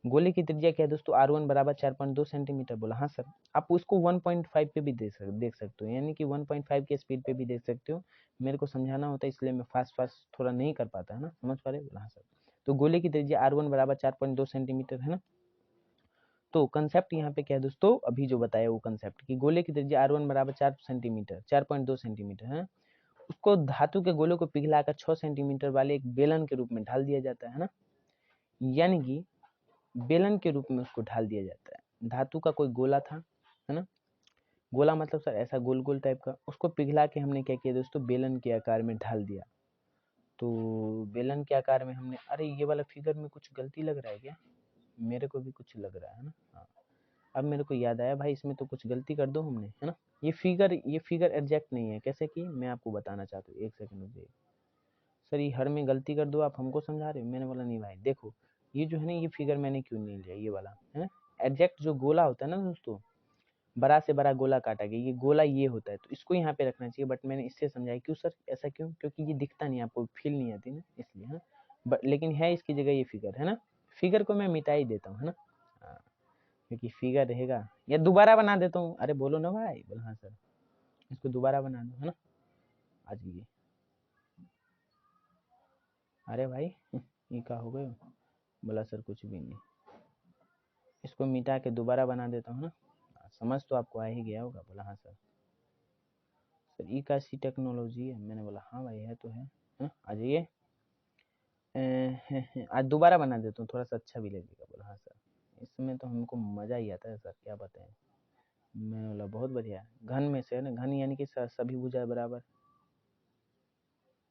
गोले की त्रिज्या क्या है दोस्तों, R1 बराबर 4.2 सेंटीमीटर। बोला हाँ सर। आप उसको 1.5 पे भी देख सकते हो, यानी कि 1.5 के स्पीड पे भी देख सकते हो। मेरे को समझाना होता है इसलिए मैं फास्ट थोड़ा नहीं कर पाता है ना, समझ पा रहे हो। बोला हाँ सर। तो गोले की त्रिज्या R1 बराबर 4.2 सेंटीमीटर है ना। तो कंसेप्ट यहाँ पे क्या है दोस्तों, अभी जो बताया वो कंसेप्ट कि गोले की त्रिज्या R1 बराबर 4.2 सेंटीमीटर है। उसको धातु के गोले को पिघलाकर 6 सेंटीमीटर वाले एक बेलन के रूप में ढाल दिया जाता है ना, यानी कि बेलन के रूप में उसको ढाल दिया जाता है। धातु का कोई गोला था, है ना, गोला मतलब सर ऐसा गोल गोल टाइप का, उसको पिघला के हमने क्या किया दोस्तों, बेलन के आकार में ढाल दिया। तो बेलन के आकार में हमने, अरे ये वाला फिगर में कुछ गलती लग रहा है क्या, मेरे को भी कुछ लग रहा है ना। हाँ, अब मेरे को याद आया भाई, इसमें तो कुछ गलती कर दो हमने, है ना। ये फिगर एग्जैक्ट नहीं है, कैसे कि मैं आपको बताना चाहता हूँ, एक सेकंड रुकिए। सर ये हर में गलती कर दो आप, हमको समझा रहे हो। मैंने बोला नहीं भाई देखो, ये जो है ना, ये फिगर मैंने क्यों नहीं लिया, ये वाला है ना। एग्जैक्ट जो गोला होता है ना दोस्तों, बड़ा से बड़ा गोला काटा गया, ये गोला ये होता है, तो इसको यहाँ पे रखना चाहिए। बट मैंने इससे समझाया, क्यों सर ऐसा क्यों, क्योंकि ये दिखता नहीं, आपको फील नहीं आती ना, इसलिए है ना। बट लेकिन है इसकी जगह ये फिगर, है ना। फिगर को मैं मिटा ही देता हूँ, है ना। हाँ, क्योंकि फिगर रहेगा, या दोबारा बना देता हूँ। अरे बोलो ना भाई, बोला हाँ सर, इसको दोबारा बना दो, है ना। आज ये, अरे भाई ये क्या हो गए। बोला सर कुछ भी नहीं, इसको मिटा के दोबारा बना देता हूँ ना। समझ तो आपको आ ही गया होगा। बोला हाँ सर। सर ई का सी टेक्नोलॉजी है। मैंने बोला हाँ भाई है तो है ना। आ जाइए, आज दोबारा बना देता हूँ, थोड़ा सा अच्छा भी लगेगा। बोला हाँ सर, इसमें तो हमको मज़ा ही आता है सर, क्या बताएं। मैंने बोला बहुत बढ़िया, घन में से है ना, घन यानी कि सभी भुजा बराबर।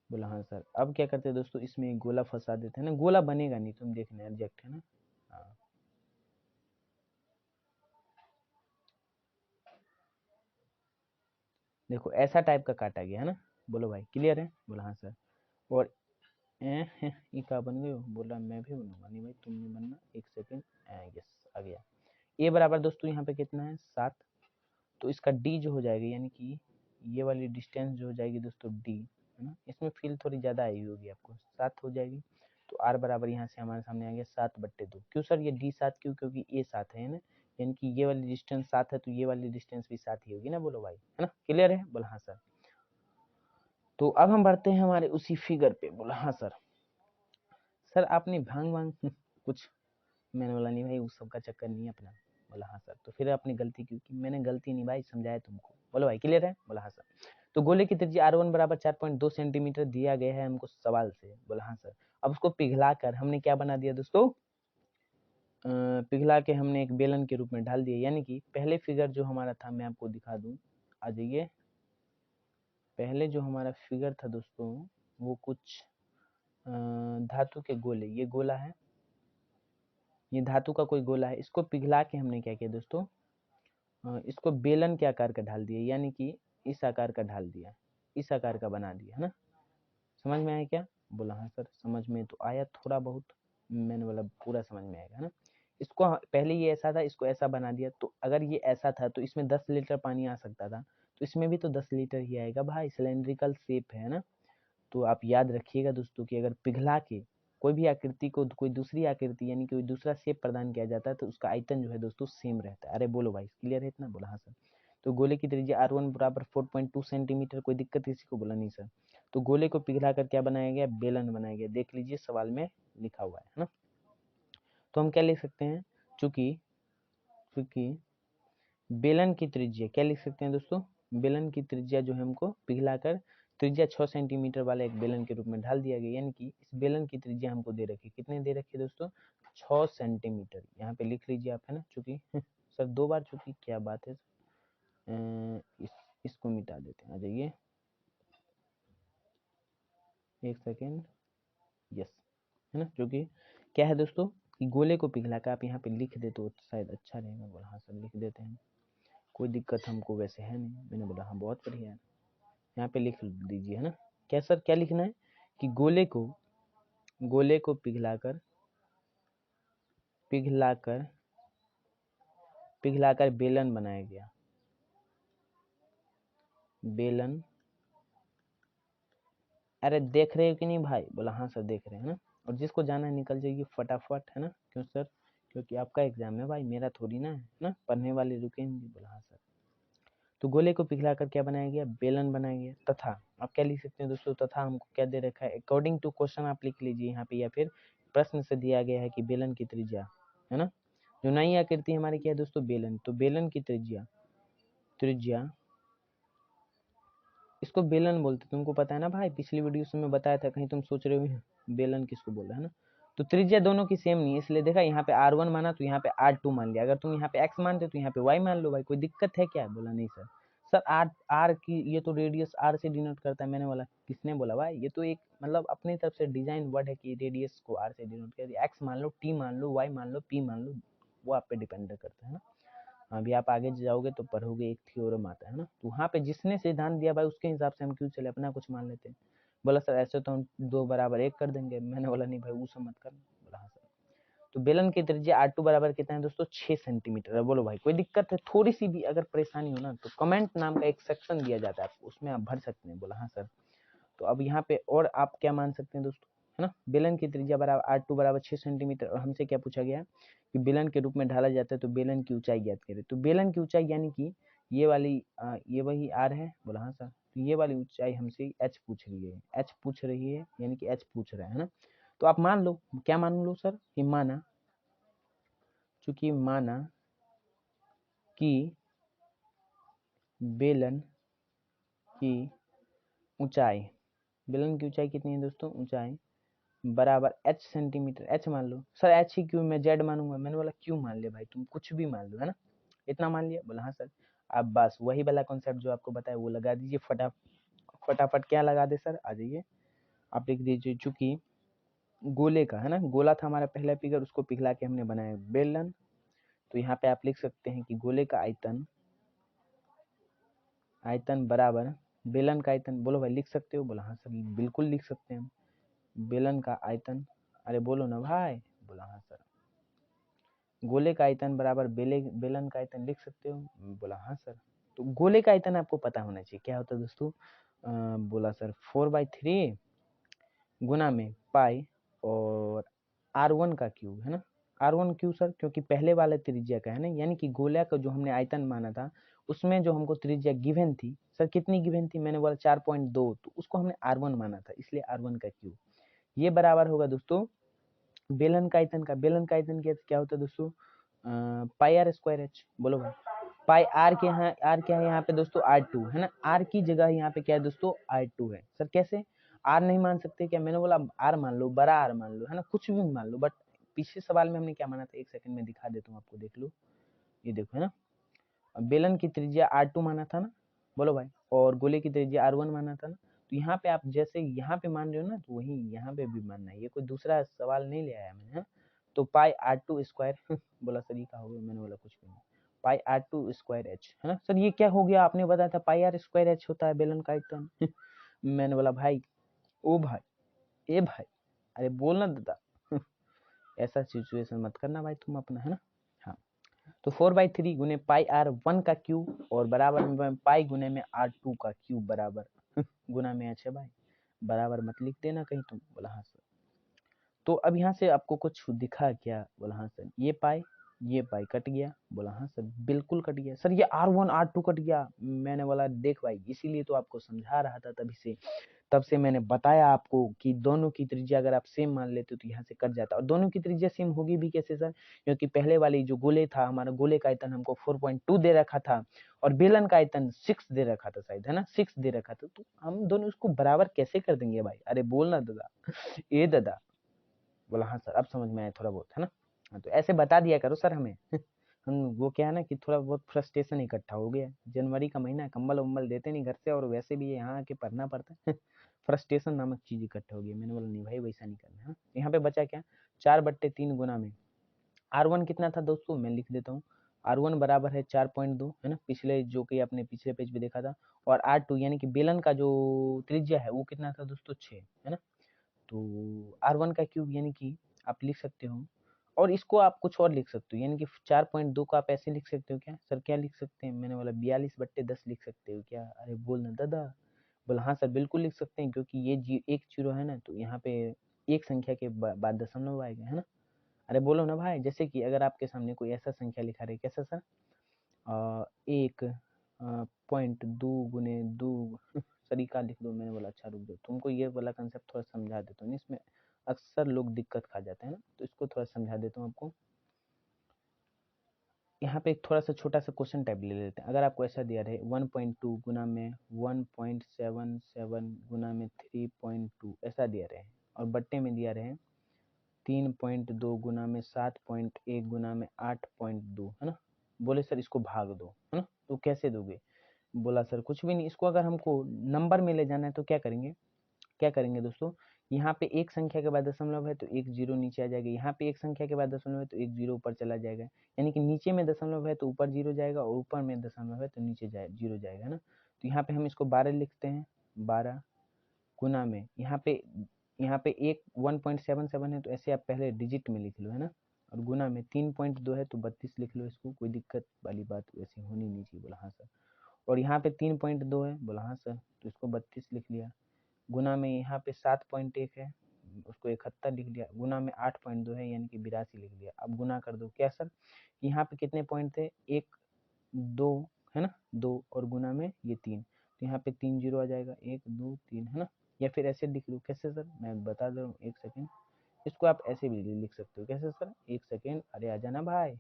बोला हाँ सर। अब क्या करते हैं दोस्तों, इसमें एक गोला फंसा देते हैं ना, गोला बनेगा नहीं, तुम देखना एग्जैक्ट, है ना। हाँ, देखो ऐसा टाइप का काटा गया है ना। बोलो भाई क्लियर है। बोला हाँ सर। और ये का बन गए हो। बोला मैं भी बनूंगा, नहीं भाई तुम नहीं बनना, एक सेकेंड। यस आ गया। ए बराबर दोस्तों यहाँ पे कितना है, 7। तो इसका डी जो हो जाएगा, यानी कि ये वाली डिस्टेंस जो हो जाएगी दोस्तों डी, है ना। इसमें फील थोड़ी ज़्यादा आई होगी आपको, 7 हो जाएगी। तो आर बराबर यहाँ से हमारे सामने आ गया 7/2। क्यों सर ये डी 7 क्यों, क्योंकि ए 7 है ना, यानी कि ये वाली डिस्टेंस 7 है, तो ये वाली डिस्टेंस भी 7 ही होगी ना। बोलो भाई, है ना, क्लियर है। बोला हाँ सर। तो अब हम बढ़ते हैं हमारे उसी फिगर पे। बोला हाँ सर। सर आपने भांग वांग कुछ, मैंने बोला नहीं भाई उस सब का चक्कर नहीं है अपना। बोला हाँ सर। तो फिर आपने गलती क्यों की, मैंने गलती नहीं भाई, समझाया तुमको। बोलो भाई क्लियर है। बोला हाँ सर। तो गोले की त्रिज्या R1 बराबर 4.2 सेंटीमीटर दिया गया है हमको सवाल से। बोला हाँ सर। अब उसको पिघला कर हमने क्या बना दिया दोस्तों, पिघला के हमने एक बेलन के रूप में ढाल दिया। यानी कि पहले फिगर जो हमारा था, मैं आपको दिखा दूं, आ जाइए। पहले जो हमारा फिगर था दोस्तों, वो कुछ धातु के गोले, ये गोला है, ये धातु का कोई गोला है। इसको पिघला के हमने क्या किया दोस्तों, इसको बेलन के आकार का ढाल दिया, यानी कि इस आकार का ढाल दिया, इस आकार का बना दिया, है ना। समझ में आया क्या। बोला हाँ सर समझ में तो आया थोड़ा बहुत। मैंने बोला पूरा समझ में आएगा ना। इसको पहले ये ऐसा था, इसको ऐसा बना दिया। तो अगर ये ऐसा था तो इसमें 10 लीटर पानी आ सकता था, तो इसमें भी तो 10 लीटर ही आएगा भाई, सिलेंड्रिकल शेप है ना। तो आप याद रखिएगा दोस्तों कि अगर पिघला के कोई भी आकृति को कोई दूसरी आकृति यानी कोई दूसरा शेप प्रदान किया जाता है, तो उसका आयतन जो है दोस्तों सेम रहता है। अरे बोलो भाई क्लियर है इतना। बोला हाँ सर। तो गोले की त्रिज्या R1 बराबर 4.2 सेंटीमीटर, कोई दिक्कत किसी को। बोला नहीं सर। तो गोले को पिघला कर क्या बनाया गया, बेलन बनाया गया। देख लीजिए सवाल में लिखा हुआ है ना। तो हम क्या लिख सकते हैं, चूंकि चूंकि बेलन की त्रिज्या क्या लिख सकते हैं दोस्तों, बेलन की त्रिज्या जो है हमको पिघलाकर त्रिज्या 6 सेंटीमीटर वाले एक बेलन के रूप में ढाल दिया गया, यानी कि इस बेलन की त्रिज्या हमको दे रखी, कितने दे रखी है दोस्तों, 6 सेंटीमीटर। यहाँ पे लिख लीजिए आप, है ना, चूंकि सर 2 बार चूंकि क्या बात है, इसको मिटा देते हैं, आ जाइए 1 सेकेंड, यस, है ना, क्योंकि क्या है दोस्तों कि गोले को पिघला कर आप यहाँ पे लिख दे तो शायद अच्छा रहेगा। बोला हाँ सर लिख देते हैं, कोई दिक्कत हमको वैसे है नहीं। मैंने बोला हाँ बहुत बढ़िया है, यहाँ पे लिख दीजिए, है ना। क्या सर क्या लिखना है कि गोले को पिघलाकर बेलन बनाया गया, बेलन। अरे देख रहे हो कि नहीं भाई, बोला हाँ सर देख रहे हैं ना। और जिसको जाना है निकल जाइए फटाफट, है ना, क्यों सर, क्योंकि आपका एग्जाम है भाई, मेरा थोड़ी ना है ना, पढ़ने वाले रुकेंगे। बोला हाँ सर। तो गोले को पिघलाकर क्या बनाया गया, बेलन बनाया गया। तथा आप क्या लिख सकते हैं दोस्तों, तथा हमको क्या दे रखा है, अकॉर्डिंग टू क्वेश्चन आप लिख लीजिए यहाँ पे, या फिर प्रश्न से दिया गया है कि बेलन की त्रिज्या, है ना, जो नई आकृति हमारी क्या है दोस्तों, बेलन। तो बेलन की त्रिज्या इसको बेलन बोलते, तुमको पता है ना भाई, पिछली वीडियो से मैं बताया था, कहीं तुम सोच रहे हो बेलन किसको बोला, है ना। तो त्रिज्या दोनों की सेम नहीं है, इसलिए देखा यहाँ पे R1 माना तो यहाँ पे R2 मान लिया। अगर तुम यहाँ पे X मानते तो यहाँ पे Y मान लो भाई, कोई दिक्कत है क्या। बोला नहीं सर, सर R की ये तो रेडियस R से डिनोट करता है। मैंने बोला किसने बोला भाई, ये तो एक मतलब अपनी तरफ से डिजाइन वर्ड है कि रेडियस को R से डिनोट कर दिया। X मान लो, T मान लो, Y मान लो, P मान लो, वो आप पे डिपेंड करता है ना। अभी आप आगे जाओगे तो पढ़ोगे, एक थ्योरम आता है ना, तो वहाँ पे जिसने सिद्धांत दिया भाई उसके हिसाब से हम क्यों चले, अपना कुछ मान लेते हैं। बोला सर ऐसे तो हम 2 बराबर 1 कर देंगे। मैंने बोला नहीं भाई वो सब मत करना। बोला हाँ सर। तो बेलन की त्रिज्या R2 बराबर कितना है दोस्तों, 6 सेंटीमीटर है। बोलो भाई कोई दिक्कत है, थोड़ी सी भी अगर परेशानी हो ना तो कमेंट नाम का एक सेक्शन दिया जाता है आपको, उसमें आप भर सकते हैं। बोला हाँ सर। तो अब यहाँ पे और आप क्या मान सकते हैं दोस्तों, है ना, बेलन की त्रिज्या बराबर R2 बराबर 6 सेंटीमीटर। और हमसे क्या पूछा गया कि बेलन के रूप में ढाला जाता है तो बेलन की ऊंचाई ज्ञात करें। तो बेलन की ऊंचाई यानी कि ये वाली ये वही R है। बोला हाँ सर। तो ये वाली ऊंचाई हमसे H पूछ रही है, H पूछ रही है, यानी कि H पूछ रहा है ना। तो आप मान लो, क्या मान लो सर, कि माना, चूंकि माना कि बेलन की ऊंचाई, बेलन की ऊंचाई कितनी है दोस्तों, ऊंचाई बराबर H सेंटीमीटर। H मान लो सर, H ही क्यों, मैं Z मानूंगा। मैंने बोला क्यों मान ले भाई, तुम कुछ भी मान लो, है ना, इतना मान लिया। बोला हाँ सर। अब बस वही वाला कॉन्सेप्ट जो आपको बताया वो लगा दीजिए फटाफट। क्या लगा दे सर, आ जाइए आप लिख दीजिए, चूंकि गोले का, है ना, गोला था हमारा पहला फिगर, उसको पिघला के हमने बनाया बेलन। तो यहाँ पे आप लिख सकते हैं कि गोले का आयतन बराबर बेलन का आयतन। बोलो भाई लिख सकते हो। बोला हाँ सर बिल्कुल लिख सकते हैं हम, बेलन का आयतन। अरे बोलो ना भाई। बोला हाँ सर। गोले का आयतन बराबर बेलन का आयतन लिख सकते हो। बोला हाँ सर। तो गोले का आयतन आपको पता होना चाहिए क्या होता है दोस्तों। बोला सर 4/3 गुना में पाई और R1 का क्यूब, है ना। R1 क्यों सर, क्योंकि पहले वाले त्रिज्या का है ना, यानी कि गोला का जो हमने आयतन माना था उसमें जो हमको त्रिज्या गिवन थी सर, कितनी गिवन थी, मैंने बोला 4.2, तो उसको हमने R1 माना था, इसलिए R1 का क्यूब। ये बराबर होगा दोस्तों बेलन का आयतन का। बेलन का आयतन क्या होता है दोस्तों, पाई R स्क्वायर H। बोलो भाई पाई R के यहाँ, R क्या है यहाँ पे दोस्तों, R2 है ना। R की जगह यहाँ पे क्या है दोस्तों, R2 है। सर कैसे, R नहीं मान सकते क्या, मैंने बोला R मान लो, बड़ा R मान लो, है ना, कुछ भी मान लो, बट पिछले सवाल में हमने क्या माना था, 1 सेकंड में दिखा देता हूँ आपको, देख लो, ये देखो, है ना। बेलन की त्रिज्या R2 माना था ना, बोलो भाई, और गोले की त्रिज्या R1 माना था ना। तो यहाँ पे आप जैसे यहाँ पे मान रहे हो ना, तो वही यहाँ पे भी मानना है, ये कोई दूसरा सवाल नहीं ले आया मैंने, है। तो पाई R2 स्क्वायर बोला सर ये क्या हो गया, मैंने बोला कुछ भी नहीं, पाई R2 स्क्वायर H, है ना। सर ये क्या हो गया, आपने बताया था पाई R स्क्वायर H होता है बेलन का आयतन मैंने बोला भाई, ओ भाई, ए भाई, अरे बोलना दादा ऐसा सिचुएशन मत करना भाई तुम अपना, है ना। हाँ, तो 4/3 गुने पाई R1 का क्यूब और बराबर में पाई गुने में R2 का क्यूब बराबर गुना में H है भाई, बराबर मत लिख देना कहीं तुम। बोला हाँ सर। तो अब यहाँ से आपको कुछ दिखा क्या। बोला हाँ सर। ये पाई कट गया। बोला हाँ सर बिल्कुल कट गया। सर ये R1 R2 कट गया। मैंने बोला देख भाई, इसीलिए तो आपको समझा रहा था तभी से, तब से मैंने बताया आपको कि दोनों की त्रिज्या अगर आप सेम मान लेते हो तो यहाँ से कट जाता, और दोनों की त्रिज्या सेम होगी भी कैसे सर, क्योंकि पहले वाली जो गोले था, हमारा गोले का आयतन हमको 4.2 दे रखा था और बेलन का आयतन 6 दे रखा था शायद, है ना, 6 दे रखा था, तो हम दोनों इसको बराबर कैसे कर देंगे भाई, अरे बोलना दादा ये दादा। बोला हाँ सर अब समझ में आया थोड़ा बहुत, है ना। हाँ, तो ऐसे बता दिया करो सर हमें हम वो क्या है ना कि थोड़ा बहुत फ्रस्ट्रेशन इकट्ठा हो गया, जनवरी का महीना है, कंबल उम्बल देते नहीं घर से, और वैसे भी यहाँ आके पढ़ना पड़ता है फ्रस्ट्रेशन नामक चीज इकट्ठा हो गई। मैंने बोला नहीं भाई वैसा नहीं करना है। यहाँ पे बचा क्या, 4/3 गुना में R1 कितना था दोस्तों, मैं लिख देता हूँ, R1 बराबर है 4.2, है ना, पिछले जो कि आपने पिछले पेज पे देखा था, और R2 यानी कि बेलन का जो त्रिज्या है वो कितना था दोस्तों, 6, है ना। तो R1 का क्यूब यानी कि आप लिख सकते हो, और इसको आप कुछ और लिख सकते हो, यानी कि 4.2 को आप ऐसे लिख सकते हो क्या सर, क्या लिख सकते हैं, मैंने बोला 42/10 लिख सकते हो क्या, अरे बोलना दादा। बोला हाँ सर बिल्कुल लिख सकते हैं, क्योंकि ये एक जीरो है ना, तो यहाँ पे एक संख्या के बाद दशमलव आएगा, है ना। अरे बोलो ना भाई, जैसे कि अगर आपके सामने कोई ऐसा संख्या लिखा रहे, कैसा सर, 1.2 तरीका लिख दो। मैंने बोला अच्छा रुक जाओ, तुमको ये वाला कंसेप्ट थोड़ा समझा देता हूँ, इसमें अक्सर लोग दिक्कत खा जाते हैं ना, तो इसको थोड़ा समझा देता हूँ आपको। यहाँ पे एक थोड़ा सा छोटा सा क्वेश्चन टाइप ले लेते हैं। अगर आपको ऐसा दिया रहे 1.2 गुना में 1.77 गुना में 3.2 ऐसा दिया रहे, और बट्टे में दिया रहे 3.2 गुना में 7.1 गुना में 8.2, है ना। बोले सर इसको भाग दो, है ना, तो कैसे दोगे। बोला सर कुछ भी नहीं, इसको अगर हमको नंबर में ले जाना है तो क्या करेंगे दोस्तों, यहाँ पे एक संख्या के बाद दशमलव है तो एक जीरो नीचे आ जाएगा, यहाँ पे एक संख्या के बाद दशमलव है तो एक जीरो ऊपर चला जाएगा, यानी कि नीचे में दशमलव है तो ऊपर जीरो जाएगा, और ऊपर में दशमलव है तो नीचे जीरो जाएगा, है ना। तो यहाँ पे हम इसको 12 लिखते हैं, 12 गुना में यहाँ पे एक 1.77 है तो ऐसे आप पहले डिजिट में लिख लो, है ना, और गुना में 3.2 है तो 32 लिख लो, इसको कोई दिक्कत वाली बात वैसी होनी नहीं चाहिए। बोला हाँ सर। और यहाँ पे 3.2 है, बोला हाँ सर, तो इसको 32 लिख लिया। गुना में यहाँ पे 7.1 है, उसको 71 लिख लिया। गुना में 8.2 है यानी कि 82 लिख लिया। अब गुना कर दो, क्या सर, यहाँ पे कितने पॉइंट थे, 1 2, है ना, 2, और गुना में ये 3, तो यहाँ पे 3 जीरो आ जाएगा, 1 2 3, है ना। या फिर ऐसे लिख लो, कैसे सर, मैं बता दे रहा हूँ, एक सेकेंड, इसको आप ऐसे भी लिख सकते हो, कैसे सर, एक सेकेंड, अरे आ जाना भाई,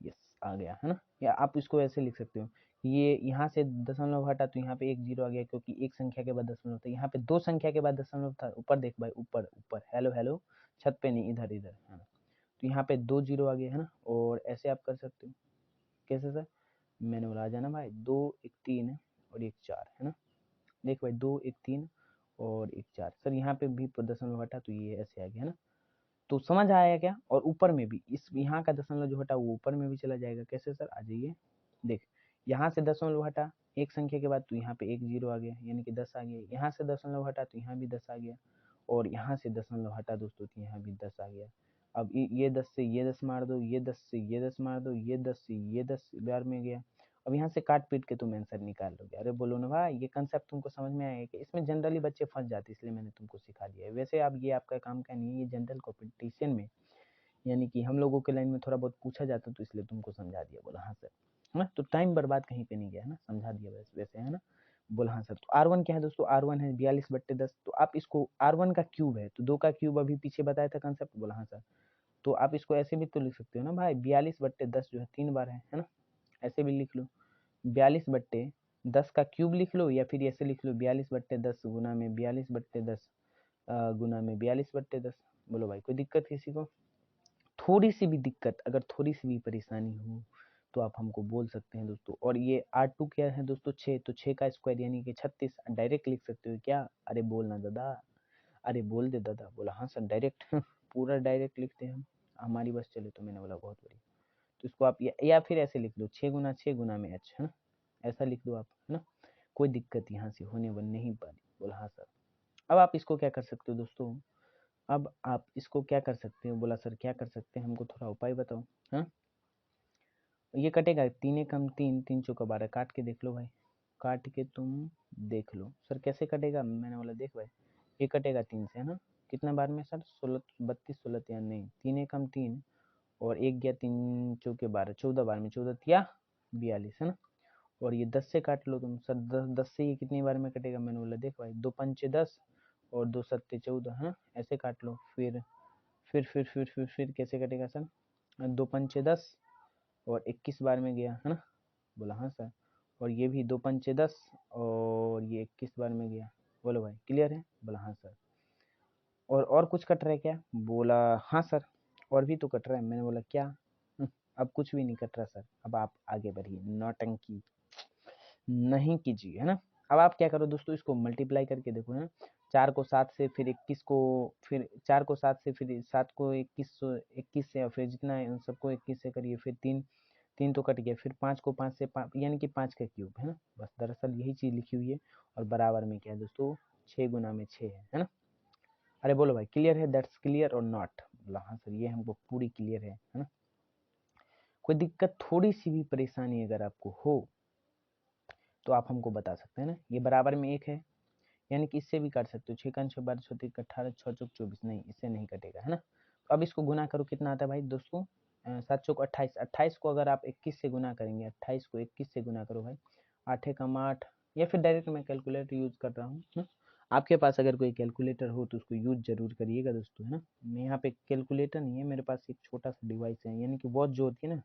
यस आ गया, है ना। या आप इसको ऐसे लिख सकते हो, ये यहाँ से दशमलव हटा तो यहाँ पे एक जीरो आ गया, क्योंकि एक संख्या के बाद दशमलव था, यहाँ पे दो संख्या के बाद दशमलव था, ऊपर देख भाई, ऊपर ऊपर, हेलो हेलो, छत पे नहीं, इधर इधर, है ना। तो यहाँ पे 2 जीरो आ गया, है ना। और ऐसे आप कर सकते हो, कैसे सर, मैंने बोला आ जाना भाई, 2 1 3 और 1 4, है ना। देख भाई 2 1 3 और 1 4, सर यहाँ पे भी दशमलव हटा तो ये ऐसे आ गया, है ना। तो समझ आया क्या, और ऊपर में भी इस यहाँ का दशमलव जो हटा वो ऊपर में भी चला जाएगा, कैसे सर, आ जाइए, देख, यहाँ से दशमलव हटा एक संख्या के बाद तो यहाँ पे एक जीरो आ गया, यानी कि 10 आ गया, यहाँ से दशमलव हटा तो यहाँ भी 10 आ गया, और यहाँ से दशमलव हटा दोस्तों तो यहाँ भी 10 आ गया। अब ये 10 से ये 10 मार दो, ये 10 से ये 10 मार दो, ये 10 से ये 10 बार में गया। अब यहाँ से काट पीट के तुम आंसर निकाल लोगे। अरे बोलो ना भाई, ये कंसेप्ट तुमको समझ में आया कि इसमें जनरली बच्चे फंस जाते, इसलिए मैंने तुमको सिखा दिया है। वैसे आप ये आपका काम का नहीं है, ये जनरल कॉम्पिटिशन में यानी कि हम लोगों के लाइन में थोड़ा बहुत पूछा जाता तो इसलिए तुमको समझा दिया। बोला हाँ सर, है ना, तो टाइम बर्बाद कहीं पे नहीं गया, है ना, समझा दिया वैसे, है ना। बोला हाँ सर। तो R1 क्या है दोस्तों, R1 है 42/10, तो आप इसको R1 का क्यूब है, तो 2 का क्यूब अभी पीछे बताया था कंसेप्ट। बोला हाँ सर। तो आप इसको ऐसे भी तो लिख सकते हो ना भाई, 42/10 जो है 3 बार है ना, ऐसे भी लिख लो, 42/10 का क्यूब लिख लो, या फिर ऐसे लिख लो 42/10 गुना में 42/10 गुना में 42/10। बोलो भाई कोई दिक्कत किसी को, थोड़ी सी भी दिक्कत, अगर थोड़ी सी भी परेशानी हो तो आप हमको बोल सकते हैं दोस्तों। और ये R2 क्या है दोस्तों, 6, तो 6 का स्क्वायर यानी कि 36, डायरेक्ट लिख सकते हो क्या, अरे बोलना दादा, अरे बोल दे दादा। बोला हाँ सर डायरेक्ट पूरा डायरेक्ट लिखते हैं हम, हमारी बस चले। तो मैंने बोला बहुत बढ़िया। तो इसको आप या फिर ऐसे लिख लो 6 गुना 6 गुना में h, है ना, ऐसा लिख दो आप, है ना, कोई दिक्कत यहाँ से होने बन नहीं पा रही। बोला हाँ सर। अब आप इसको क्या कर सकते हो दोस्तों, अब आप इसको क्या कर सकते हो। बोला सर क्या कर सकते हैं, हमको थोड़ा उपाय बताओ। हाँ, ये कटेगा, 3 एकम 3, 3 चौका 12, काट के देख लो भाई, काट के तुम देख लो सर कैसे कटेगा। मैंने बोला देख भाई, ये कटेगा 3 से, है ना, कितना बार में सर, 16 32 16 या नहीं, 3 एकम 3 और एक गया 3 चौके 12, 14 बार में, 14 या 42, है ना। और ये 10 से काट लो तुम सर। 10 से ये कितनी बार में कटेगा? मैंने बोला देख भाई, 2 पंचे 10 और 2 सत्ते 14 है ना, ऐसे काट लो। फिर कैसे कटेगा सर? 2 पंचे 10 और 21 बार में गया है ना? बोला हाँ सर। और ये भी 2 पंचे 10 और ये 21 बार में गया। बोलो भाई क्लियर है? बोला हाँ सर। और कुछ कट रहा है क्या? बोला हाँ सर, और भी तो कट रहा है। मैंने बोला क्या? अब कुछ भी नहीं कट रहा सर, अब आप आगे बढ़िए, नौटंकी नहीं कीजिए, है ना। अब आप क्या करो दोस्तों, इसको मल्टीप्लाई करके देखो, है ना। 4 को 7 से, फिर 21 को, फिर 4 को 7 से, फिर 7 को 21 से, और फिर जितना है उन सबको 21 से करिए। फिर 3 तो कट गया, फिर 5 को 5 से, यानी कि 5 का क्यूब, है ना। बस दरअसल यही चीज़ लिखी हुई है। और बराबर में क्या है दोस्तों? 6 गुना में 6 है ना। अरे बोलो भाई क्लियर है? दैट्स क्लियर और नॉट? बोला हाँ सर, ये हमको पूरी क्लियर है ना। कोई दिक्कत, थोड़ी सी भी परेशानी अगर आपको हो तो आप हमको बता सकते हैं ना। ये बराबर में 1 है, यानी कि इससे भी काट सकते हो। 6 का 6 12 6 18 6 चौक 24, नहीं इससे नहीं कटेगा, है ना। तो अब इसको गुना करो, कितना आता है भाई दोस्तों? 7 चौक 28, 28 को अगर आप 21 से गुना करेंगे, 28 को 21 से गुना करो भाई, 8 एकम 8, या फिर डायरेक्ट मैं कैलकुलेटर यूज कर रहा हूँ। आपके पास अगर कोई कैलकुलेटर हो तो उसको यूज जरूर करिएगा दोस्तों, है ना। मैं यहाँ पे कैलकुलेटर नहीं है मेरे पास, एक छोटा सा डिवाइस है, यानी कि वॉच जो होती है ना,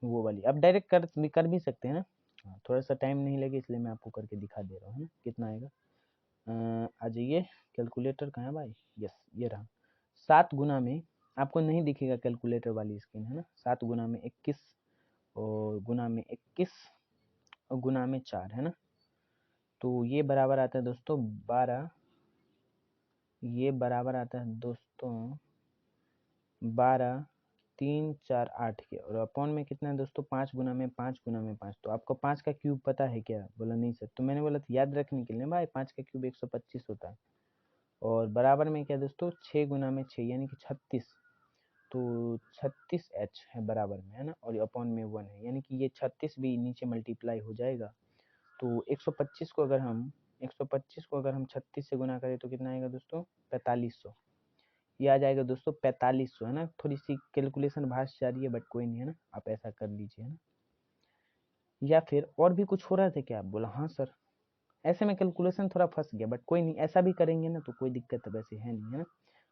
वो वाली। आप डायरेक्ट कर भी सकते हैं ना। थोड़ा सा टाइम नहीं लगे इसलिए मैं आपको करके दिखा दे रहा हूँ, है ना। कितना आएगा? आ जाइए, कैलकुलेटर कहाँ है भाई? यस ये रहा। 7 गुना में, आपको नहीं दिखेगा कैलकुलेटर वाली स्क्रीन, है ना। 7 गुना में 21 और गुना में 21 और गुना में 4, है ना। तो ये बराबर आता है दोस्तों 12। ये बराबर आता है दोस्तों 12, 3 4 8 के, और अपॉन में कितना है दोस्तों? 5 गुना में 5 गुना में 5। तो आपको 5 का क्यूब पता है क्या? बोला नहीं सर। तो मैंने बोला याद रखने के लिए भाई, 5 का क्यूब 125 होता है। और बराबर में क्या दोस्तों? 6 गुना में 6 यानी कि 36। तो 36H है बराबर में, है ना। और अपॉन में 1 है, यानी कि ये 36 भी नीचे मल्टीप्लाई हो जाएगा। तो 125 को अगर हम 36 से गुना करें तो कितना आएगा दोस्तों? 4500। ये आ जाएगा दोस्तों 4500, है ना। थोड़ी सी कैलकुलेशन भाष जा रही है, बट कोई नहीं, है ना। आप ऐसा कर लीजिए, है ना। या फिर और भी कुछ हो रहा था क्या? बोला हाँ सर। ऐसे में कैलकुलेशन थोड़ा फंस गया, बट कोई नहीं, ऐसा भी करेंगे ना तो कोई दिक्कत वैसे है नहीं, है ना।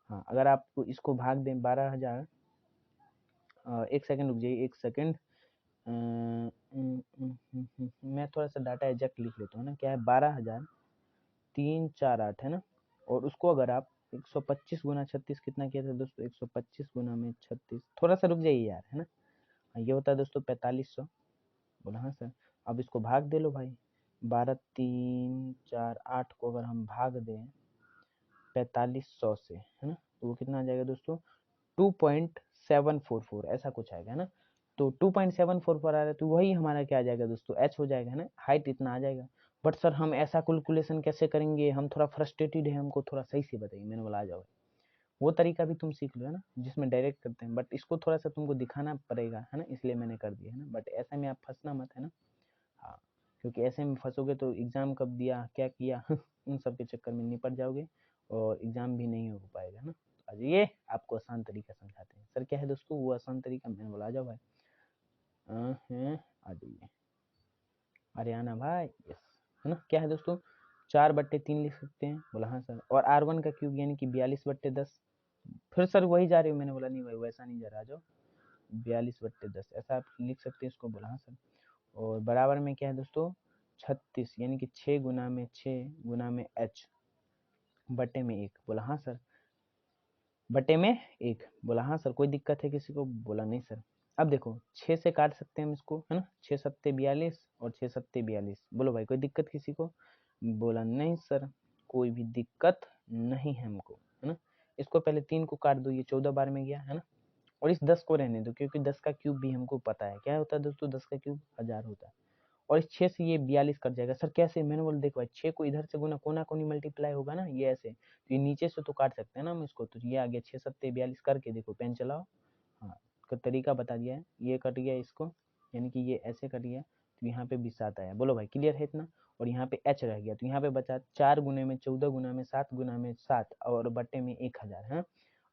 हाँ, अगर आप इसको भाग दें 12,000, एक सेकंड रुक जाइए, एक सेकंड। मैं थोड़ा सा डाटा एग्जैक्ट लिख लेता हूँ ना। क्या है? 12,348, है ना। और उसको अगर आप 125 गुना 36 कितना किया था दोस्तों? 125 गुना में 36, थोड़ा सा रुक जाइए यार, है ना। ये होता है दोस्तों 4500। बोला हाँ सर। अब इसको भाग दे लो भाई, 12 3 4 8 को अगर हम भाग दें 4500 से, है ना, तो वो कितना आ जाएगा दोस्तों? 2.744 ऐसा कुछ आएगा, है ना। तो 2.744 आ रहा है, तो वही हमारा क्या आ जाएगा दोस्तों? एच हो जाएगा, है ना। हाइट इतना आ जाएगा। बट सर हम ऐसा कैलकुलेशन कैसे करेंगे? हम थोड़ा फ्रस्ट्रेटेड है, हमको थोड़ा सही से बताइए। मैंने बोला आ जाओ, वो तरीका भी तुम सीख लो, है ना, जिसमें डायरेक्ट करते हैं। बट इसको थोड़ा सा तुमको दिखाना पड़ेगा, है ना, इसलिए मैंने कर दिया, है ना। बट ऐसे में आप फंसना मत, है ना। हाँ, क्योंकि ऐसे में फंसोगे तो एग्ज़ाम कब दिया, क्या किया उन सब के चक्कर में निपट जाओगे और एग्ज़ाम भी नहीं हो पाएगा, है ना। तो आज ये आपको आसान तरीका समझाते हैं। सर क्या है दोस्तों वो आसान तरीका? मैंने बोला आ जाओ भाई, हैं आ जाइए। आर्याना भाई यस, है ना। क्या है दोस्तों? 4/3 लिख सकते हैं। बोला हाँ सर। और R1 का क्यूब यानी कि 42/10। फिर सर वही जा रहे हो? मैंने बोला नहीं भाई वैसा नहीं जा रहा, आ जाओ। 42/10 ऐसा आप लिख सकते हैं इसको। बोला हाँ सर। और बराबर में क्या है दोस्तों? 36 यानी कि 6 गुना में 6 गुना में H बटे में 1। बोला हाँ सर। बटे में 1। बोला हाँ सर। कोई दिक्कत है किसी को? बोला नहीं सर। अब देखो 6 से काट सकते हैं हम इसको, है ना। 6 सत्ते 42 और 6 सत्ते 42। बोलो भाई कोई दिक्कत किसी को? बोला नहीं सर, कोई भी दिक्कत नहीं है हमको, है ना। इसको पहले 3 को काट दो, ये 14 बार में गया, है ना। और इस 10 को रहने दो, क्योंकि 10 का क्यूब भी हमको पता है क्या होता है दोस्तों? 10 का क्यूब 1000 होता है। और इस 6 से ये 42 कट जाएगा। सर कैसे? मैंने बोला देखो भाई, 6 को इधर से गुना, कोना कोनी मल्टीप्लाई होगा ना, ये ऐसे। तो ये नीचे से तो काट सकते हैं ना हम इसको। तो ये आ गया 6 सत्ते 42 करके देखो, पेन चलाओ। हाँ, का तरीका बता दिया है। ये कट गया इसको, यानी कि ये ऐसे कट गया। तो यहाँ पे भी 7 आया। बोलो भाई क्लियर है इतना? और यहाँ पे H रह गया, तो यहाँ पे बचा 4 गुने में 14 गुना में 7 गुना में 7 और बट्टे में 1000, है।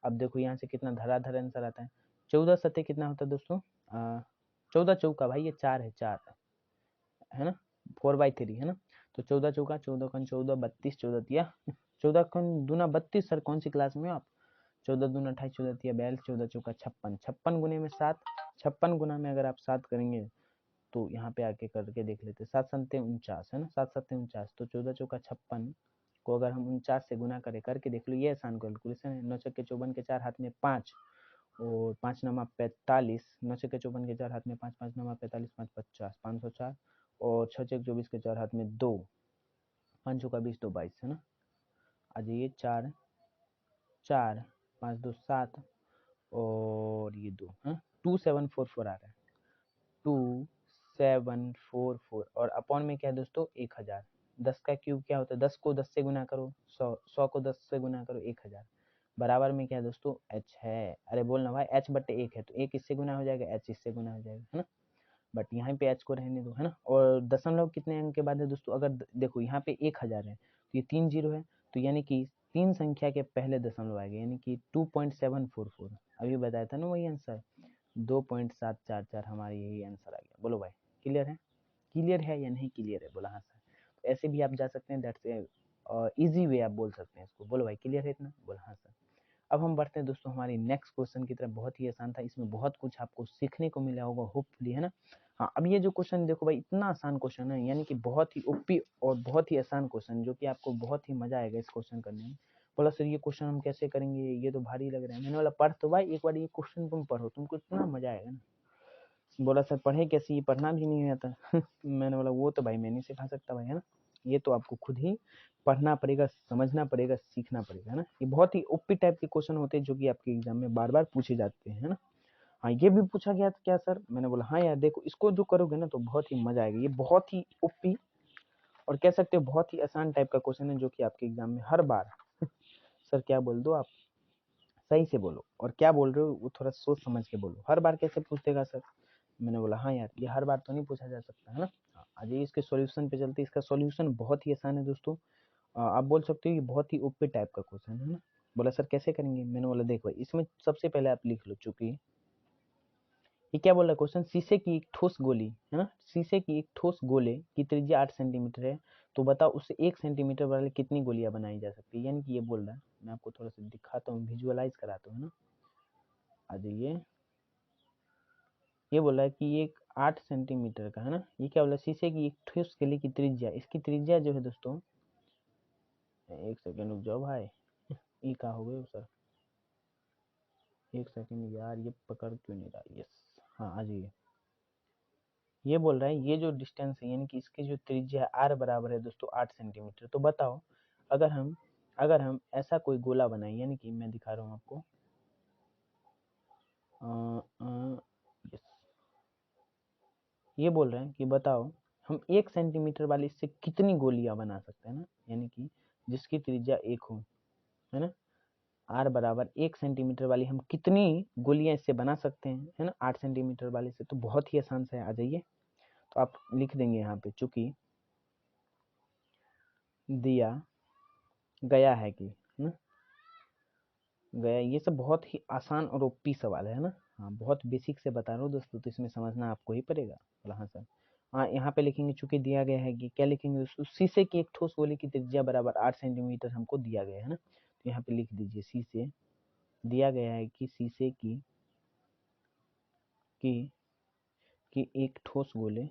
अब देखो यहाँ से कितना धराधर आंसर आता है। 14 सत्ते कितना होता है दोस्तों? 14 चौका भाई, ये 4 है, 4 है ना, 4/3 है ना। तो 14 चौका 14 कन 14, 32, 14 तिया 14 कन दूना 32। सर कौन सी क्लास में हो आप? 14 दूना 28, 14 तिया 42, 14 चौका 56, 56 गुने में 7, 56 गुना में अगर आप 7 करेंगे तो यहाँ पे आके करके देख लेते, 7 सत्ते 49 है ना, 7 सत्ते 49। तो 14 चौका 56 को अगर हम 49 से गुना करें, करके देख लो, ये आसान कैलकुलेशन है। 9 छक्के 54 के 4 हाथ में 5 और 5 नमा 45, 9 छक्के 54 के 4 हाथ में 5, 5 नमा 45, 5 50, 504 और 6 छक्के 24 के 4 हाथ में 2, 5 चौका 20, 2 22 है ना। आ जाइए 4 4 5 2 7 और ये 2 है 2744 आ रहा है, 2744 और अपॉन में क्या है दोस्तों 1000। 10 का क्यूब क्या होता है? 10 को 10 से गुना करो, 100, 100 को 10 से गुना करो 1000, बराबर में क्या है दोस्तों h है। अरे बोलना भाई h बटे 1 है तो 1 इससे गुना हो जाएगा, h इससे गुना हो जाएगा, है ना। बट यहाँ पे h को रहने दो, है ना। और दशमलव कितने अंक के बाद है दोस्तों? अगर देखो यहाँ पे 1000 है तो ये 3 जीरो है, तो यानी कि 3 संख्या के पहले दशमलव आएगा, यानी कि 2.744। अभी बताया था ना वही आंसर, 2.744 हमारा यही आंसर आ गया। बोलो भाई क्लियर है? क्लियर है या नहीं क्लियर है? बोला हाँ सर। तो ऐसे भी आप जा सकते हैं, दैट्स इजी वे आप बोल सकते हैं इसको। बोलो भाई क्लियर है इतना? बोला हाँ सर। अब हम बढ़ते हैं दोस्तों हमारी नेक्स्ट क्वेश्चन की तरफ। बहुत ही आसान था, इसमें बहुत कुछ आपको सीखने को मिला होगा होपफुली, है ना। हाँ, अब ये जो क्वेश्चन देखो भाई, इतना आसान क्वेश्चन है, यानी कि बहुत ही ओपी और बहुत ही आसान क्वेश्चन, जो कि आपको बहुत ही मजा आएगा इस क्वेश्चन करने में। बोला सर ये क्वेश्चन हम कैसे करेंगे, ये तो भारी लग रहा है। मैंने बोला पढ़ तो भाई, एक बार ये क्वेश्चन तुम पढ़ो, तुमको इतना मजा आएगा ना। बोला सर पढ़े कैसे, ये पढ़ना भी नहीं आता। मैंने बोला वो तो भाई मैं नहीं सिखा सकता भाई, है ना। ये तो आपको खुद ही पढ़ना पड़ेगा, समझना पड़ेगा, सीखना पड़ेगा, है ना। ये बहुत ही ओपी टाइप के क्वेश्चन होते हैं जो कि आपके एग्जाम में बार बार पूछे जाते हैं, है ना। हाँ ये भी पूछा गया था क्या सर? मैंने बोला हाँ यार देखो, इसको जो करोगे ना तो बहुत ही मजा आएगा। ये बहुत ही ओपी और कह सकते हो बहुत ही आसान टाइप का क्वेश्चन है, जो कि आपके एग्जाम में हर बार सर क्या बोल दो आप, सही से बोलो, और क्या बोल रहे हो वो थोड़ा सोच समझ के बोलो। हर बार कैसे पूछ देगा सर? मैंने बोला हाँ यार, ये हर बार तो नहीं पूछा जा सकता, है ना। आ जाइए इसके सॉल्यूशन पे चलते। इसका सॉल्यूशन बहुत ही आसान है दोस्तों। आप बोल सकते हो ये बहुत ही ओपी टाइप का क्वेश्चन है ना। बोला सर कैसे करेंगे? मैंने बोला देखो इसमें सबसे पहले आप लिख लो, चूंकि ये क्या बोल रहा है क्वेश्चन, शीशे की एक ठोस गोली, है ना, शीशे की एक ठोस गोले की त्रिज्या 8 सेंटीमीटर है, तो बताओ उससे 1 सेंटीमीटर वाले कितनी गोलियां बनाई जा सकती है। यानी कि ये बोल रहा है, मैं आपको थोड़ा सा दिखाता हूँ, विजुअलाइज कराता हूँ, है ना। आ जाइए, ये बोल रहा है कि एक 8 सेंटीमीटर का, है ना, ये क्या बोला, शीशे की एक ठोस गोले की त्रिज्या, इसकी त्रिज्या जो है दोस्तों, एक सेकेंड रुक जाओ भाई, ये कहा हो गए सर, एक सेकेंड यार, ये पकड़ क्यों नहीं रहा। यस, हाँ आ जाइए। ये बोल रहा है ये जो डिस्टेंस है, यानी कि इसकी जो त्रिज्या है आर बराबर है दोस्तों 8 सेंटीमीटर। तो बताओ अगर हम ऐसा कोई गोला बनाए, यानी कि मैं दिखा रहा हूँ आपको, यस, ये बोल रहे हैं कि बताओ हम 1 सेंटीमीटर वाली इससे कितनी गोलियां बना सकते हैं ना, यानी कि जिसकी त्रिज्या 1 हो, है ना, आर बराबर 1 सेंटीमीटर वाली हम कितनी गोलियां इससे बना सकते हैं, है ना, 8 सेंटीमीटर वाले से। तो बहुत ही आसान सा है, आ जाइए। तो आप लिख देंगे यहाँ पे, चूंकि दिया गया है कि, है ना, गया, ये सब बहुत ही आसान और ओपी सवाल है ना। हाँ बहुत बेसिक से बता रहा हूँ दोस्तों, तो इसमें समझना आपको ही पड़ेगा। बोला हाँ सर। हाँ यहाँ पे लिखेंगे, चूंकि दिया गया है कि, क्या लिखेंगे दोस्तों, शीशे की एक ठोस गोले की त्रिज्या बराबर 8 सेंटीमीटर हमको दिया गया है ना। तो यहाँ पे लिख दीजिए, शीशे, दिया गया है कि शीशे की की एक ठोस गोले,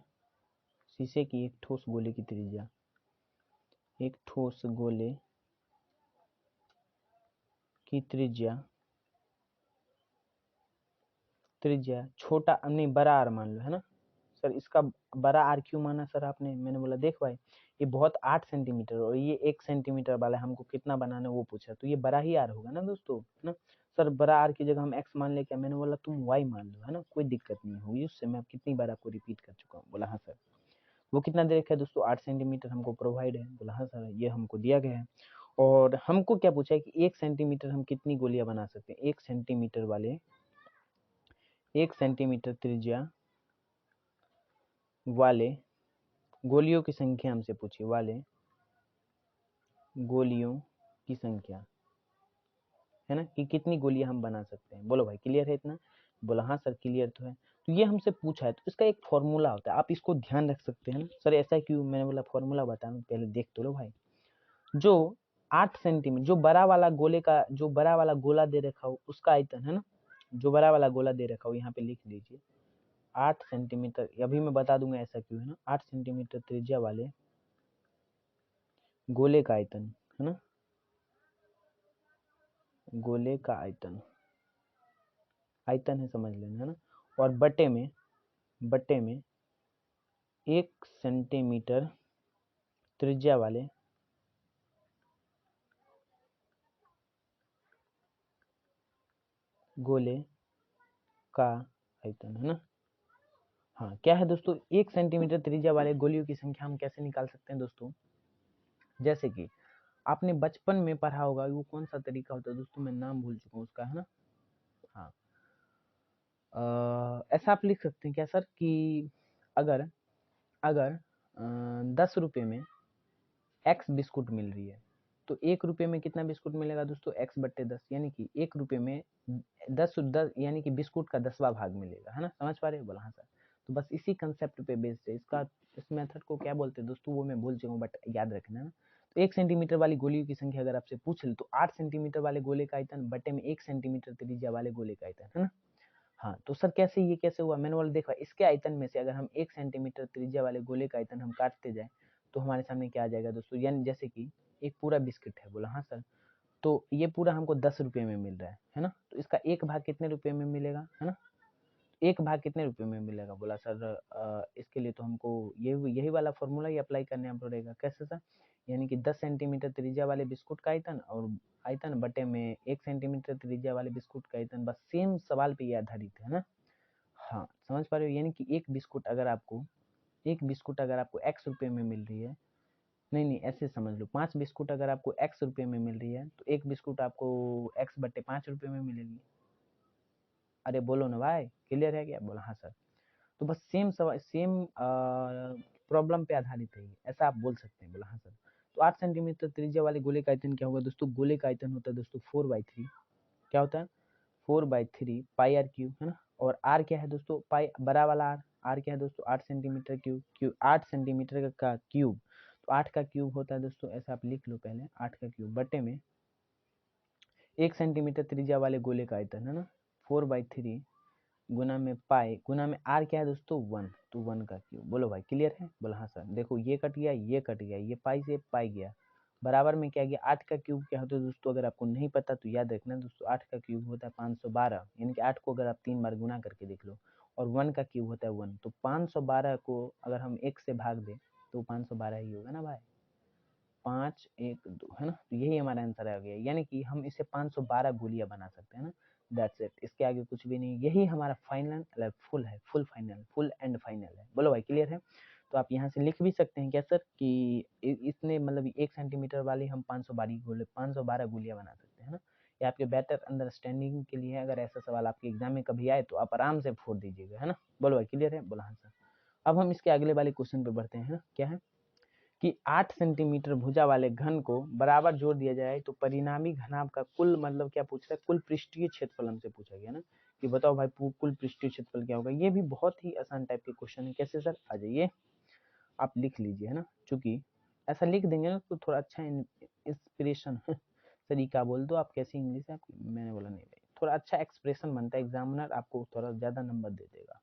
शीशे की एक ठोस गोले की त्रिज्या, एक ठोस गोले की त्रिज्या छोटा, नहीं बड़ा आर मान लो, है ना। सर इसका बड़ा आर क्यों माना सर आपने? मैंने बोला देख भाई, ये बहुत 8 सेंटीमीटर और ये 1 सेंटीमीटर वाला है, हमको कितना बनाना है वो पूछा, तो ये बड़ा ही आर होगा ना दोस्तों, है ना। सर बड़ा आर की जगह हम एक्स मान ले क्या? मैंने बोला तुम वाई मान लो, है ना, कोई दिक्कत नहीं होगी उससे। मैं कितनी बार आपको रिपीट कर चुका हूँ। बोला हाँ सर। वो कितना दे रखा है दोस्तों? 8 सेंटीमीटर हमको प्रोवाइड है। बोला हाँ सर, ये हमको दिया गया है। और हमको क्या पूछा है कि 1 सेंटीमीटर हम कितनी गोलियां बना सकते हैं। 1 सेंटीमीटर वाले, 1 सेंटीमीटर त्रिज्या वाले गोलियों की संख्या हमसे पूछी, वाले गोलियों की संख्या, है ना, कि कितनी गोलियां हम बना सकते हैं। बोलो भाई क्लियर है इतना? बोला हाँ सर क्लियर तो है। तो ये हमसे पूछा है, तो इसका एक फॉर्मूला होता है, आप इसको ध्यान रख सकते हैं ना। सर ऐसा क्यों, मैंने बोला फॉर्मूला बताना, पहले देख तो लो भाई। जो 8 सेंटीमीटर, जो बड़ा वाला गोले का, जो बड़ा वाला गोला दे रखा हो उसका आयतन है ना, जो बड़ा वाला गोला दे रखा हो यहाँ पे लिख लीजिए 8 सेंटीमीटर, अभी मैं बता दूंगा ऐसा क्यों है ना। 8 सेंटीमीटर त्रिज्या वाले गोले का आयतन है ना, गोले का आयतन, आयतन है समझ लेना है ना, और बटे में 1 सेंटीमीटर त्रिज्या वाले गोले का आयतन है ना। हाँ क्या है दोस्तों, 1 सेंटीमीटर त्रिज्या वाले गोलियों की संख्या हम कैसे निकाल सकते हैं दोस्तों, जैसे कि आपने बचपन में पढ़ा होगा, वो कौन सा तरीका होता है दोस्तों, मैं नाम भूल चुका हूँ उसका है ना। हाँ ऐसा आप लिख सकते हैं क्या सर कि अगर अगर 10 रुपये में एक्स बिस्कुट मिल रही है, तो 1 रुपये में कितना बिस्कुट मिलेगा दोस्तों, एक्स बट्टे 10, यानी कि 1 रुपये में 10 यानी कि बिस्कुट का 10वां भाग मिलेगा, है ना। समझ पा रहे हो, बोला हाँ सर। तो बस इसी कंसेप्ट पे बेस्ड है इसका, इस मेथड को क्या बोलते हैं दोस्तों, वो मैं भूल चुका हूँ, बट याद रखना ना। तो 1 सेंटीमीटर वाली गोलियों की संख्या अगर आपसे पूछ ले, तो 8 सेंटीमीटर वाले गोले का आयतन बटे में 1 सेंटीमीटर त्रिज्या वाले गोले का आयतन, है ना। हाँ तो सर कैसे, ये कैसे हुआ, मैंने बोला देखा, इसके आयतन में से अगर हम 1 सेंटीमीटर त्रिज्या वाले गोले का आयतन हम काटते जाए, तो हमारे सामने क्या आ जाएगा दोस्तों, यानी जैसे कि एक पूरा बिस्किट है, बोला हाँ सर, तो ये पूरा हमको 10 रुपये में मिल रहा है ना, तो इसका एक भाग कितने रुपये में मिलेगा, है ना। एक भाग कितने रुपये में मिलेगा, बोला सर इसके लिए तो हमको यही वाला फॉर्मूला ही अप्लाई करने पड़ेगा। कैसे सर, यानी कि 10 सेंटीमीटर त्रिज्या वाले बिस्कुट का आयतन और आयतन बटे में 1 सेंटीमीटर त्रिज्या वाले बिस्कुट का आयतन, बस सेम सवाल पे ये आधारित है ना। हाँ समझ पा रहे हो, यानी कि एक बिस्कुट अगर आपको x रुपये में मिल रही है, नहीं ऐसे समझ लो, 5 बिस्कुट अगर आपको x रुपये में मिल रही है, तो एक बिस्कुट आपको x बट्टे 5 रुपये में मिलेगी। अरे बोलो ना भाई, क्लियर है क्या, बोला हाँ सर। तो बस सेम प्रॉब्लम पे आधारित है, ऐसा आप बोल सकते हैं, बोला हाँ सर। तो 8 सेंटीमीटर त्रिज्या वाले गोले का आयतन क्या होगा दोस्तों, गोले का आयतन होता है दोस्तों 4/3, क्या होता है 4/3 पाई आर क्यूब, है ना। और आर क्या है दोस्तों, पाई बड़ा वाला आर क्या है दोस्तों, 8 सेंटीमीटर क्यूब 8 सेंटीमीटर का क्यूब, तो 8 का क्यूब होता है दोस्तों, ऐसा आप लिख लो पहले, 8 का क्यूब बटे में 1 सेंटीमीटर त्रिज्या वाले गोले का आयतन, है ना। 4/3 गुना में पाई गुना में आर क्या है दोस्तों 1, तो 1 का क्यूब। बोलो भाई क्लियर है, बोला हाँ सर। देखो ये कट गया, ये कट गया, ये पाई से पाई गया, बराबर में क्या गया, 8 का क्यूब क्या होता है दोस्तों, अगर आपको नहीं पता तो याद रखना दोस्तों, 8 का क्यूब होता है 512, यानी कि 8 को अगर आप 3 बार गुना करके देख लो, और 1 का क्यूब होता है 1, तो 512 को अगर हम 1 से भाग दें तो 512 ही होगा ना भाई, 5 1 2, है ना। तो यही हमारा आंसर आ गया, यानी कि हम इसे 512 गोलियां बना सकते हैं ना। दैट्स इट, इसके आगे कुछ भी नहीं, यही हमारा फाइनल फुल है, full final, full and final है। बोलो भाई क्लियर है। तो आप यहाँ से लिख भी सकते हैं क्या सर कि इसने मतलब 1 सेंटीमीटर वाली हम 512 गोलियां बना सकते हैं ना। ये आपके बेटर अंडरस्टैंडिंग के लिए है, अगर ऐसा सवाल आपके एग्जाम में कभी आए तो आप आराम से फोड़ दीजिएगा, है ना। बोलो भाई क्लियर है, बोला हाँ सर। अब हम इसके अगले वाले क्वेश्चन पे बढ़ते हैं, क्या है कि 8 सेंटीमीटर भुजा वाले घन को बराबर जोड़ दिया जाए तो परिणामी घनाभ का कुल, मतलब क्या पूछ रहा है, कुल पृष्ठीय क्षेत्रफल हमसे पूछा गया ना, कि बताओ भाई कुल पृष्ठीय क्षेत्रफल क्या होगा। ये भी बहुत ही आसान टाइप के क्वेश्चन है। कैसे सर, आ जाइए आप लिख लीजिए, है ना, चूंकि ऐसा लिख देंगे ना तो थोड़ा अच्छा इंस्पिरेशन तरीका बोल दो आप, कैसी इंग्लिश है आपकी, मैंने बोला नहीं भाई, थोड़ा अच्छा एक्सप्रेशन बनता है, एग्जामिनर आपको थोड़ा ज्यादा नंबर दे देगा।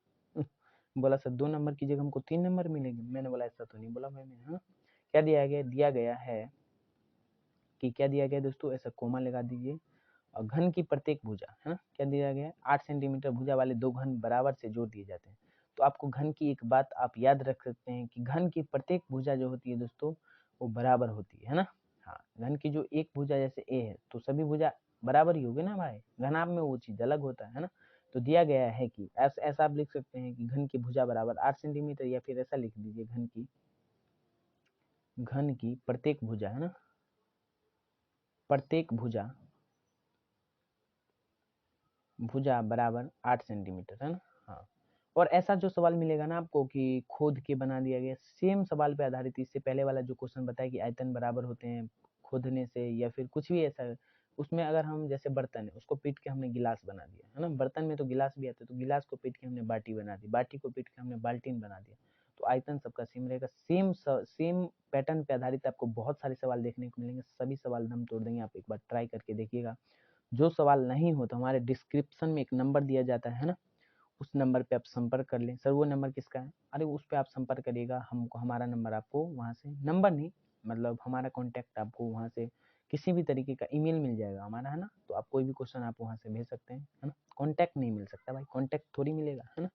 बोला सर 2 नंबर की जगह हमको 3 नंबर मिलेंगे, मैंने बोला ऐसा तो नहीं बोला भाई मैंने, हाँ। क्या दिया गया है कि क्या दिया गया दोस्तों, ऐसा कोमा लगा दीजिए, और घन की प्रत्येक भुजा, है ना, क्या दिया गया है, 8 सेंटीमीटर भुजा वाले 2 घन बराबर से जोड़ दिए जाते हैं। तो आपको घन की एक बात आप याद रख सकते हैं कि घन की प्रत्येक भुजा जो होती है दोस्तों वो बराबर होती है ना। हाँ घन की जो एक भुजा जैसे ए है तो सभी भुजा बराबर ही होगी ना भाई, घनाभ में वो चीज अलग होता है ना। तो दिया गया है कि ऐसा आप लिख सकते हैं कि घन की भुजा बराबर 8 सेंटीमीटर, या फिर ऐसा लिख दीजिए घन की प्रत्येक भुजा, है ना, प्रत्येक भुजा बराबर 8 सेंटीमीटर, है ना। हाँ और ऐसा जो सवाल मिलेगा ना आपको कि खोद के बना दिया गया, सेम सवाल पे आधारित, इससे पहले वाला जो क्वेश्चन बताया कि आयतन बराबर होते हैं खोदने से, या फिर कुछ भी ऐसा उसमें अगर हम जैसे बर्तन है उसको पीट के हमने गिलास बना दिया है ना, बर्तन में तो गिलास भी आता है, तो गिलास को पीट के हमने बाटी बना दी, बाटी को पीट के हमने बाल्टीन बना दिया। तो आयतन सबका सेम रहेगा। सेम पैटर्न पे आधारित आपको बहुत सारे सवाल देखने को मिलेंगे, सभी सवाल दम तोड़ देंगे। आप एक बार ट्राई करके देखिएगा। जो सवाल नहीं हो तो हमारे डिस्क्रिप्शन में एक नंबर दिया जाता है ना, उस नंबर पे आप संपर्क कर लें। सर वो नंबर किसका है? अरे उस पे आप संपर्क करिएगा, हमको हमारा नंबर आपको वहाँ से, नंबर नहीं मतलब हमारा कॉन्टैक्ट आपको वहाँ से किसी भी तरीके का ईमेल मिल जाएगा हमारा, है ना। तो आप कोई भी क्वेश्चन आप वहाँ से भेज सकते हैं, है ना। कॉन्टैक्ट नहीं मिल सकता भाई, कॉन्टैक्ट थोड़ी मिलेगा, है ना।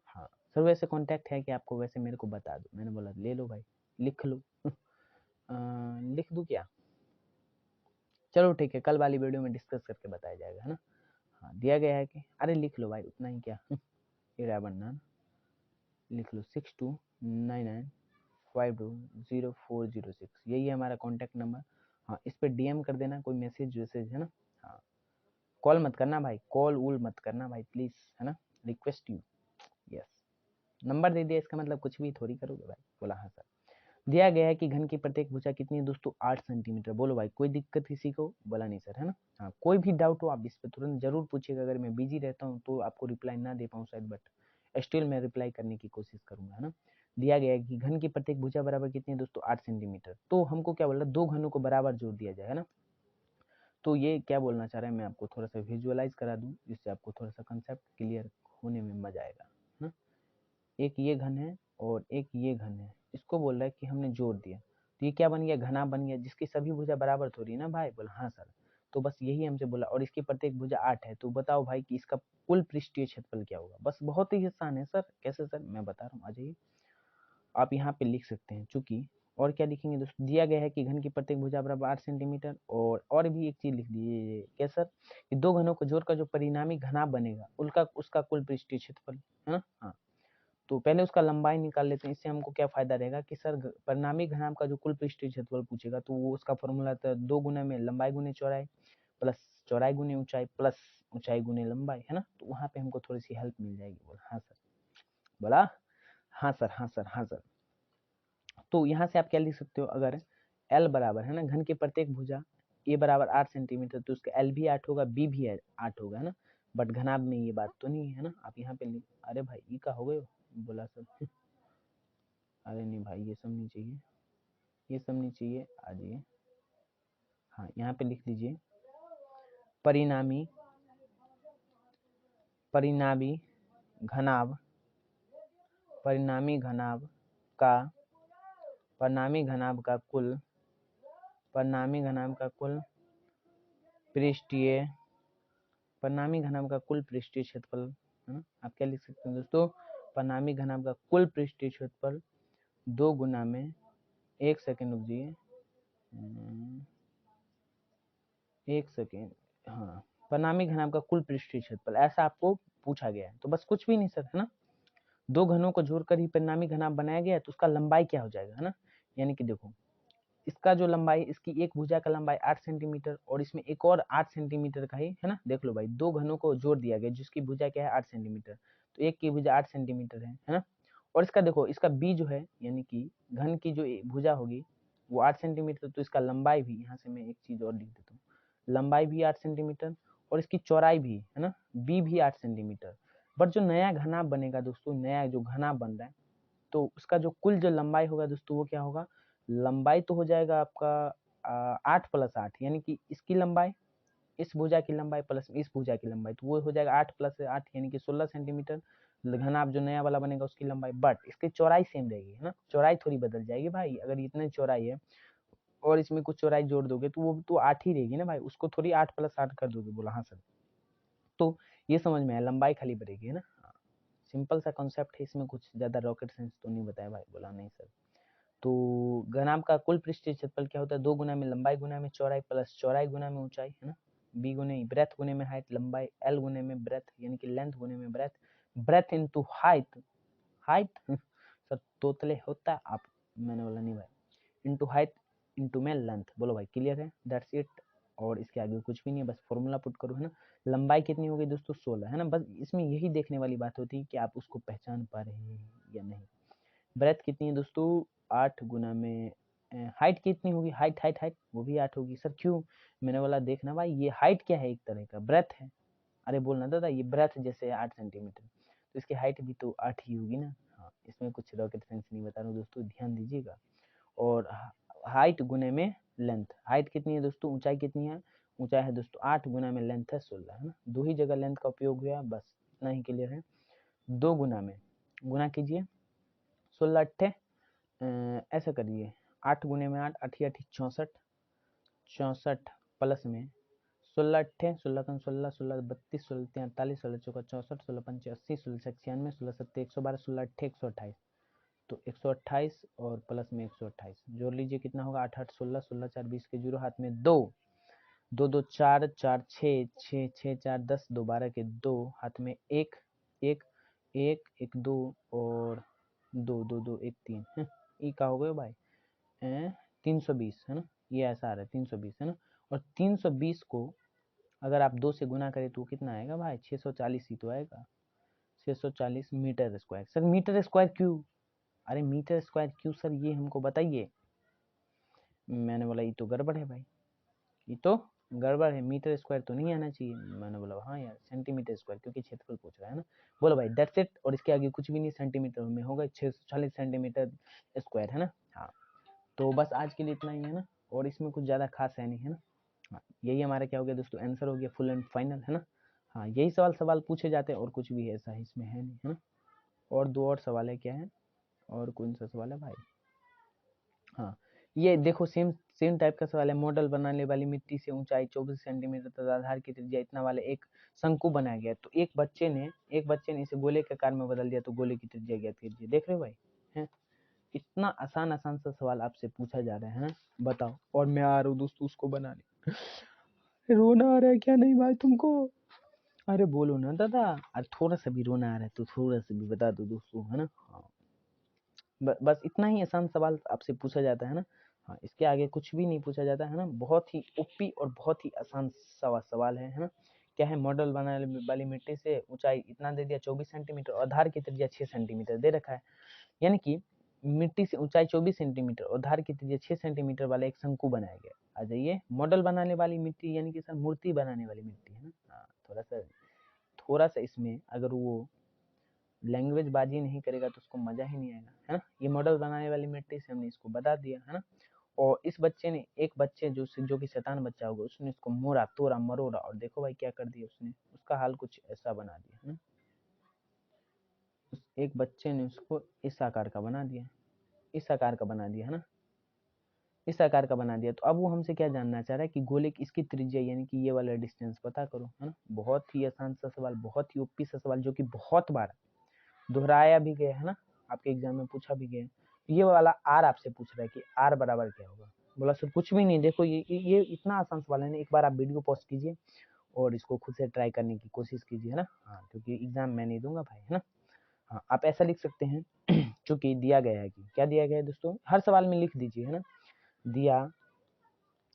हाँ सर वैसे कॉन्टैक्ट है कि आपको, वैसे मेरे को बता दो। मैंने बोला ले लो भाई, लिख लो लिख दूँ क्या? चलो ठीक है, कल वाली वीडियो में डिस्कस करके बताया जाएगा, है ना। हाँ दिया गया है कि, अरे लिख लो भाई, उतना ही क्या ये बनना, लिख लो 6299520406, यही है हमारा कॉन्टैक्ट नंबर। हाँ इस पर DM कर देना कोई मैसेज वैसेज, है ना। हाँ कॉल मत करना भाई, कॉल वूल मत करना भाई प्लीज़, है ना, रिक्वेस्ट यू। यस नंबर दे दिया इसका मतलब कुछ भी थोड़ी करोगे भाई। बोला हाँ सर। दिया गया है कि घन की प्रत्येक भुजा कितनी है दोस्तों? 8 सेंटीमीटर। बोलो भाई कोई दिक्कत किसी को? बोला नहीं सर, है ना। हाँ कोई भी डाउट हो आप इस पर तुरंत जरूर पूछिएगा। अगर मैं बिजी रहता हूँ तो आपको रिप्लाई ना दे पाऊँ शायद, बट स्टिल मैं रिप्लाई करने की कोशिश करूंगा, है ना। दिया गया है कि घन की प्रत्येक भुजा बराबर कितनी है दोस्तों? 8 सेंटीमीटर। तो हमको क्या बोल रहा है? दो घनों को बराबर जोड़ दिया जाए, है ना। तो ये क्या बोलना चाह रहा है, मैं आपको थोड़ा सा विजुअलाइज करा दूं जिससे आपको थोड़ा सा कंसेप्ट क्लियर होने में मजा आएगा, है ना। एक ये घन है और एक ये घन है, इसको बोल रहा है कि हमने जोड़ दिया, तो ये क्या बन गया? घना बन गया, जिसकी सभी भुजा बराबर थोड़ी है ना भाई। बोला हाँ सर। तो बस यही हमसे बोला, और इसकी प्रत्येक भुजा 8 है, तो बताओ भाई कि इसका कुल पृष्ठीय क्षेत्रफल क्या होगा। बस बहुत ही आसान है सर। कैसे सर? मैं बता रहा हूँ, आ जाइए। आप यहाँ पे लिख सकते हैं चूंकि, और क्या लिखेंगे दोस्तों? दिया गया है कि घन की प्रत्येक भुजा बराबर 8 सेंटीमीटर, और भी एक चीज लिख दीजिए। क्या सर? कि दो घनों को जोड़कर जो परिणामी घनाभ बनेगा उसका कुल पृष्ठीय क्षेत्रफल, है ना। हाँ तो पहले उसका लंबाई निकाल लेते हैं। इससे हमको क्या फायदा रहेगा कि सर परिणामी घनाभ का जो कुल पृष्ठीय क्षेत्रफल पूछेगा तो वो उसका फॉर्मूला था 2 गुना में लंबाई गुने चौड़ाई प्लस चौड़ाई गुने ऊंचाई प्लस ऊंचाई गुने लंबाई, है ना। तो वहां पे हमको थोड़ी सी हेल्प मिल जाएगी। बोला हाँ सर। बोला हाँ सर, हाँ सर, हाँ सर। तो यहाँ से आप क्या लिख सकते हो? अगर L बराबर है ना घन की प्रत्येक भुजा A बराबर 8 सेंटीमीटर, तो उसका L भी 8 होगा, B भी 8 होगा, है ना। बट घनाभ में ये बात तो नहीं है ना। आप यहाँ पे अरे भाई ई का हो गए हो? बोला सर अरे नहीं भाई ये सब नहीं चाहिए, ये सब नहीं चाहिए, आ जाइए। हाँ यहाँ पे लिख लीजिए परिणामी परिणामी घनाभ परिणामी घनाभ का परिणामी घनाभ का कुल परिणामी घनाभ का कुल पृष्ठीय परिणामी घनाभ का कुल पृष्ठीय क्षेत्रफल, है ना। आप क्या लिख सकते हैं दोस्तों? परिणामी घनाभ का कुल पृष्ठीय क्षेत्रफल 2 गुना में, एक सेकेंड रुक जाइए, एक सेकेंड। हाँ परिणामी घनाभ का कुल पृष्ठीय क्षेत्रफल ऐसा आपको पूछा गया है, तो बस कुछ भी नहीं सर, है ना। दो घनों को जोड़कर ही परिणामी घनाभ बनाया गया है, तो उसका लंबाई क्या हो जाएगा, है ना। यानी कि देखो इसका जो लंबाई, इसकी एक भुजा का लंबाई 8 सेंटीमीटर और इसमें एक और 8 सेंटीमीटर का ही, है ना। देख लो भाई दो घनों को जोड़ दिया गया जिसकी भुजा क्या है 8 सेंटीमीटर, तो एक की भुजा 8 सेंटीमीटर है ना। और इसका देखो इसका बी जो है यानी कि घन की जो भुजा होगी वो 8 सेंटीमीटर, तो इसका लंबाई भी, यहाँ से मैं एक चीज और लिख देता हूँ, लंबाई भी 8 सेंटीमीटर और इसकी चौड़ाई भी, है ना, बी भी 8 सेंटीमीटर। बट जो नया घनाभ बनेगा दोस्तों, नया जो घनाभ बन रहा है, तो उसका जो कुल जो लंबाई होगा दोस्तों वो क्या होगा? लंबाई तो हो जाएगा आपका 8 + 8, यानी कि इसकी लंबाई, इस भुजा की लंबाई प्लस इस भुजा की लंबाई, तो वो हो जाएगा 8 + 8 यानी कि 16 सेंटीमीटर। घनाभ जो नया वाला बनेगा उसकी लंबाई, बट इसकी चौड़ाई सेम रहेगी, है ना। चौड़ाई थोड़ी बदल जाएगी भाई, अगर इतनी चौड़ाई है और इसमें कुछ चौड़ाई जोड़ दोगे तो वो तो 8 ही रहेगी ना भाई, उसको थोड़ी 8 + 8 कर दोगे। बोला हाँ सर। तो ये समझ में आया, लंबाई खाली बढ़ेगी, है ना। सिंपल सा कॉन्सेप्ट है, इसमें कुछ ज्यादा रॉकेट साइंस तो नहीं बताया भाई। बोला नहीं सर। तो घनाभ का कुल पृष्ठीय क्षेत्रफल क्या होता है? 2 गुना में लंबाई गुना में चौड़ाई प्लस चौड़ाई गुना में ऊंचाई, है ना। बी गुने ब्रेथ गुने में हाइट लंबाई, एल गुने में ब्रेथ यानी कि लेंथ गुने में breadth, breadth into height, height sir तोतले होता है आप, मैंने बोला नहीं भाई, इनटू हाइट इनटू में लेंथ। बोलो भाई क्लियर है? That's it. और इसके आगे कुछ भी नहीं है, बस फॉर्मूला पुट करो, है ना। लंबाई कितनी हो गई दोस्तों? 16, है ना। बस इसमें यही देखने वाली बात होती है कि आप उसको पहचान पा रहे हैं या नहीं। ब्रेथ कितनी है दोस्तों? 8 गुना में हाइट कितनी होगी, हाइट हाइट हाइट वो भी 8 होगी। सर क्यों? मैंने बोला देखना भाई ये हाइट क्या है, एक तरह का ब्रेथ है। अरे बोलना दादा ये ब्रेथ जैसे 8 सेंटीमीटर, तो इसकी हाइट भी तो 8 ही होगी ना। हाँ इसमें कुछ रॉकेट साइंस नहीं बता रहा हूँ दोस्तों, ध्यान दीजिएगा। और हाइट गुने में लेंथ, हाइट कितनी है दोस्तों, ऊंचाई कितनी है, ऊंचाई है दोस्तों 8 गुना में लेंथ है 16, है ना। दो ही जगह लेंथ का उपयोग हुआ, बस इतना ही क्लियर है। 2 गुना में गुना कीजिए, 16 अट्ठे ऐसा करिए, 8 गुने में 8, 8 8 64, 64 प्लस में 16 अट्ठे 16 कम 16, 16 32, 16 43, 16 चौका 64, 16 पंचे 80, 16 96, 16 सत्ते 112, 16 अट्ठे 128, तो 128 और प्लस में 128 जोड़ लीजिए कितना होगा, 8 8 16, 16 4 20 के जीरो, हाथ में 2, 2 2 4 4 6 6 6 4 10, 2 12 के 2, हाथ में 1 1 1 1 2 और 2 2 2 1 3, ये का हो गए भाई 320, है ना। ये ऐसा आ रहा है 320, है ना। और 320 को अगर आप 2 से गुना करें तो कितना आएगा भाई, 640 ही तो आएगा, 640 metre square. Sir metre square क्यों, अरे मीटर स्क्वायर क्यों सर, ये हमको बताइए। मैंने बोला ये तो गड़बड़ है भाई, ये तो गड़बड़ है, मीटर स्क्वायर तो नहीं आना चाहिए। मैंने बोला हाँ यार सेंटीमीटर स्क्वायर, क्योंकि क्षेत्रफल पूछ रहा है ना। बोलो भाई दैट्स इट, और इसके आगे कुछ भी नहीं, सेंटीमीटर में होगा 640 सेंटीमीटर स्क्वायर, है ना। हाँ तो बस आज के लिए इतना ही है ना, और इसमें कुछ ज़्यादा खास है नहीं, है ना। हाँ यही हमारा क्या हो गया दोस्तों, आंसर हो गया फुल एंड फाइनल, है ना। हाँ यही सवाल पूछे जाते हैं, और कुछ भी ऐसा इसमें है नहीं, है ना। और 2 और सवाल है, क्या है, और कौन सा सवाल है भाई, हाँ ये देखो सेम सेम टाइप का सवाल है। मॉडल बनाने वाली मिट्टी से ऊंचाई 24 सेंटीमीटर तथा आधार की त्रिज्या इतना वाले एक शंकु बनाया गया। तो एक बच्चे ने इसे गोले के आकार में बदल दिया, तो गोले की त्रिज्या ज्ञात कीजिए। देख रहे हो भाई, है इतना आसान आसान सा सवाल आपसे पूछा जा रहा है ना, बताओ। और मैं आ रहा हूँ दोस्तों उसको बनाने, रोना आ रहा है क्या नहीं भाई तुमको, अरे बोलो ना दादा, अरे थोड़ा सा भी रोना आ रहा है तो थोड़ा सा भी बता दो दोस्तों, है ना। हाँ बस इतना ही आसान सवाल आपसे पूछा जाता है ना। हाँ इसके आगे कुछ भी नहीं पूछा जाता है ना, बहुत ही ओपी और बहुत ही आसान सवाल है ना। क्या है, मॉडल बनाने वाली मिट्टी से ऊंचाई इतना दे दिया 24 सेंटीमीटर और धार की त्रिज्या 6 सेंटीमीटर दे रखा है। यानी कि मिट्टी से ऊंचाई 24 सेंटीमीटर और धार की त्रिज्या 6 सेंटीमीटर वाला एक शंकु बनाया गया। आ जाइए, मॉडल बनाने वाली मिट्टी यानी कि सर मूर्ति बनाने वाली मिट्टी, है ना। हाँ थोड़ा सा इसमें अगर वो लैंग्वेज बाजी नहीं करेगा तो उसको मजा ही नहीं आएगा, है ना। ये मॉडल बनाने वाली मिट्टी से हमने इसको बता दिया, है ना। और इस बच्चे ने, एक बच्चे जो कि शैतान बच्चा होगा, उसने इसको मोड़ा तोड़ा मरोड़ा, और देखो भाई क्या कर दिया उसने, उसका हाल कुछ ऐसा बना दिया, है ना। एक बच्चे ने उसको इस आकार का बना दिया, इस आकार का बना दिया, है ना, इस आकार का बना दिया। तो अब वो हमसे क्या जानना चाह रहा है कि गोले की इसकी त्रिज्या यानी कि ये वाला डिस्टेंस पता करो, है ना। बहुत ही आसान सा सवाल, बहुत ही ओपी सा सवाल, जो कि बहुत बार दोहराया भी गया, है ना, आपके एग्जाम में पूछा भी गया। ये वाला आर आपसे पूछ रहा है कि आर बराबर क्या होगा। बोला सर कुछ भी नहीं, देखो ये इतना आसान सवाल है ना, एक बार आप वीडियो पॉज कीजिए और इसको खुद से ट्राई करने की कोशिश कीजिए, है ना। हाँ क्योंकि एग्जाम मैं नहीं दूंगा भाई, है ना। हाँ आप ऐसा लिख सकते हैं चूंकि दिया गया है, कि क्या दिया गया है दोस्तों, हर सवाल में लिख दीजिए, है ना, दिया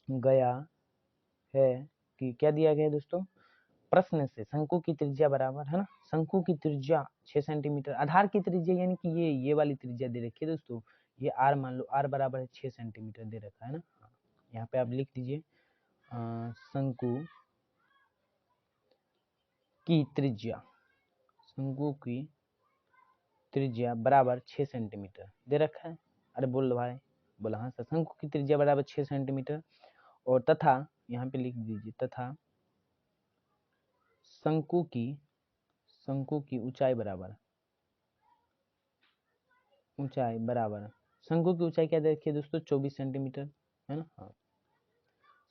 गया है कि क्या दिया गया है दोस्तों, प्रश्न से शंकु की त्रिज्या बराबर, है ना, शंकु की त्रिज्या 6 सेंटीमीटर, आधार की त्रिज्या यानी कि ये वाली त्रिज्या दे रखी है दोस्तों, ये आर मान लो, आर बराबर है 6 सेंटीमीटर दे रखा है ना। यहाँ पे आप लिख दीजिए शंकु की त्रिज्या, शंकु की त्रिज्या बराबर 6 सेंटीमीटर दे रखा है। अरे बोल भाई, बोला हाँ सर, शंकु की त्रिज्या बराबर 6 सेंटीमीटर, और तथा यहाँ पे लिख दीजिए, तथा शंकु की ऊंचाई बराबर, शंकु की ऊंचाई क्या दे रखी है दोस्तों, 24 सेंटीमीटर, है ना। हाँ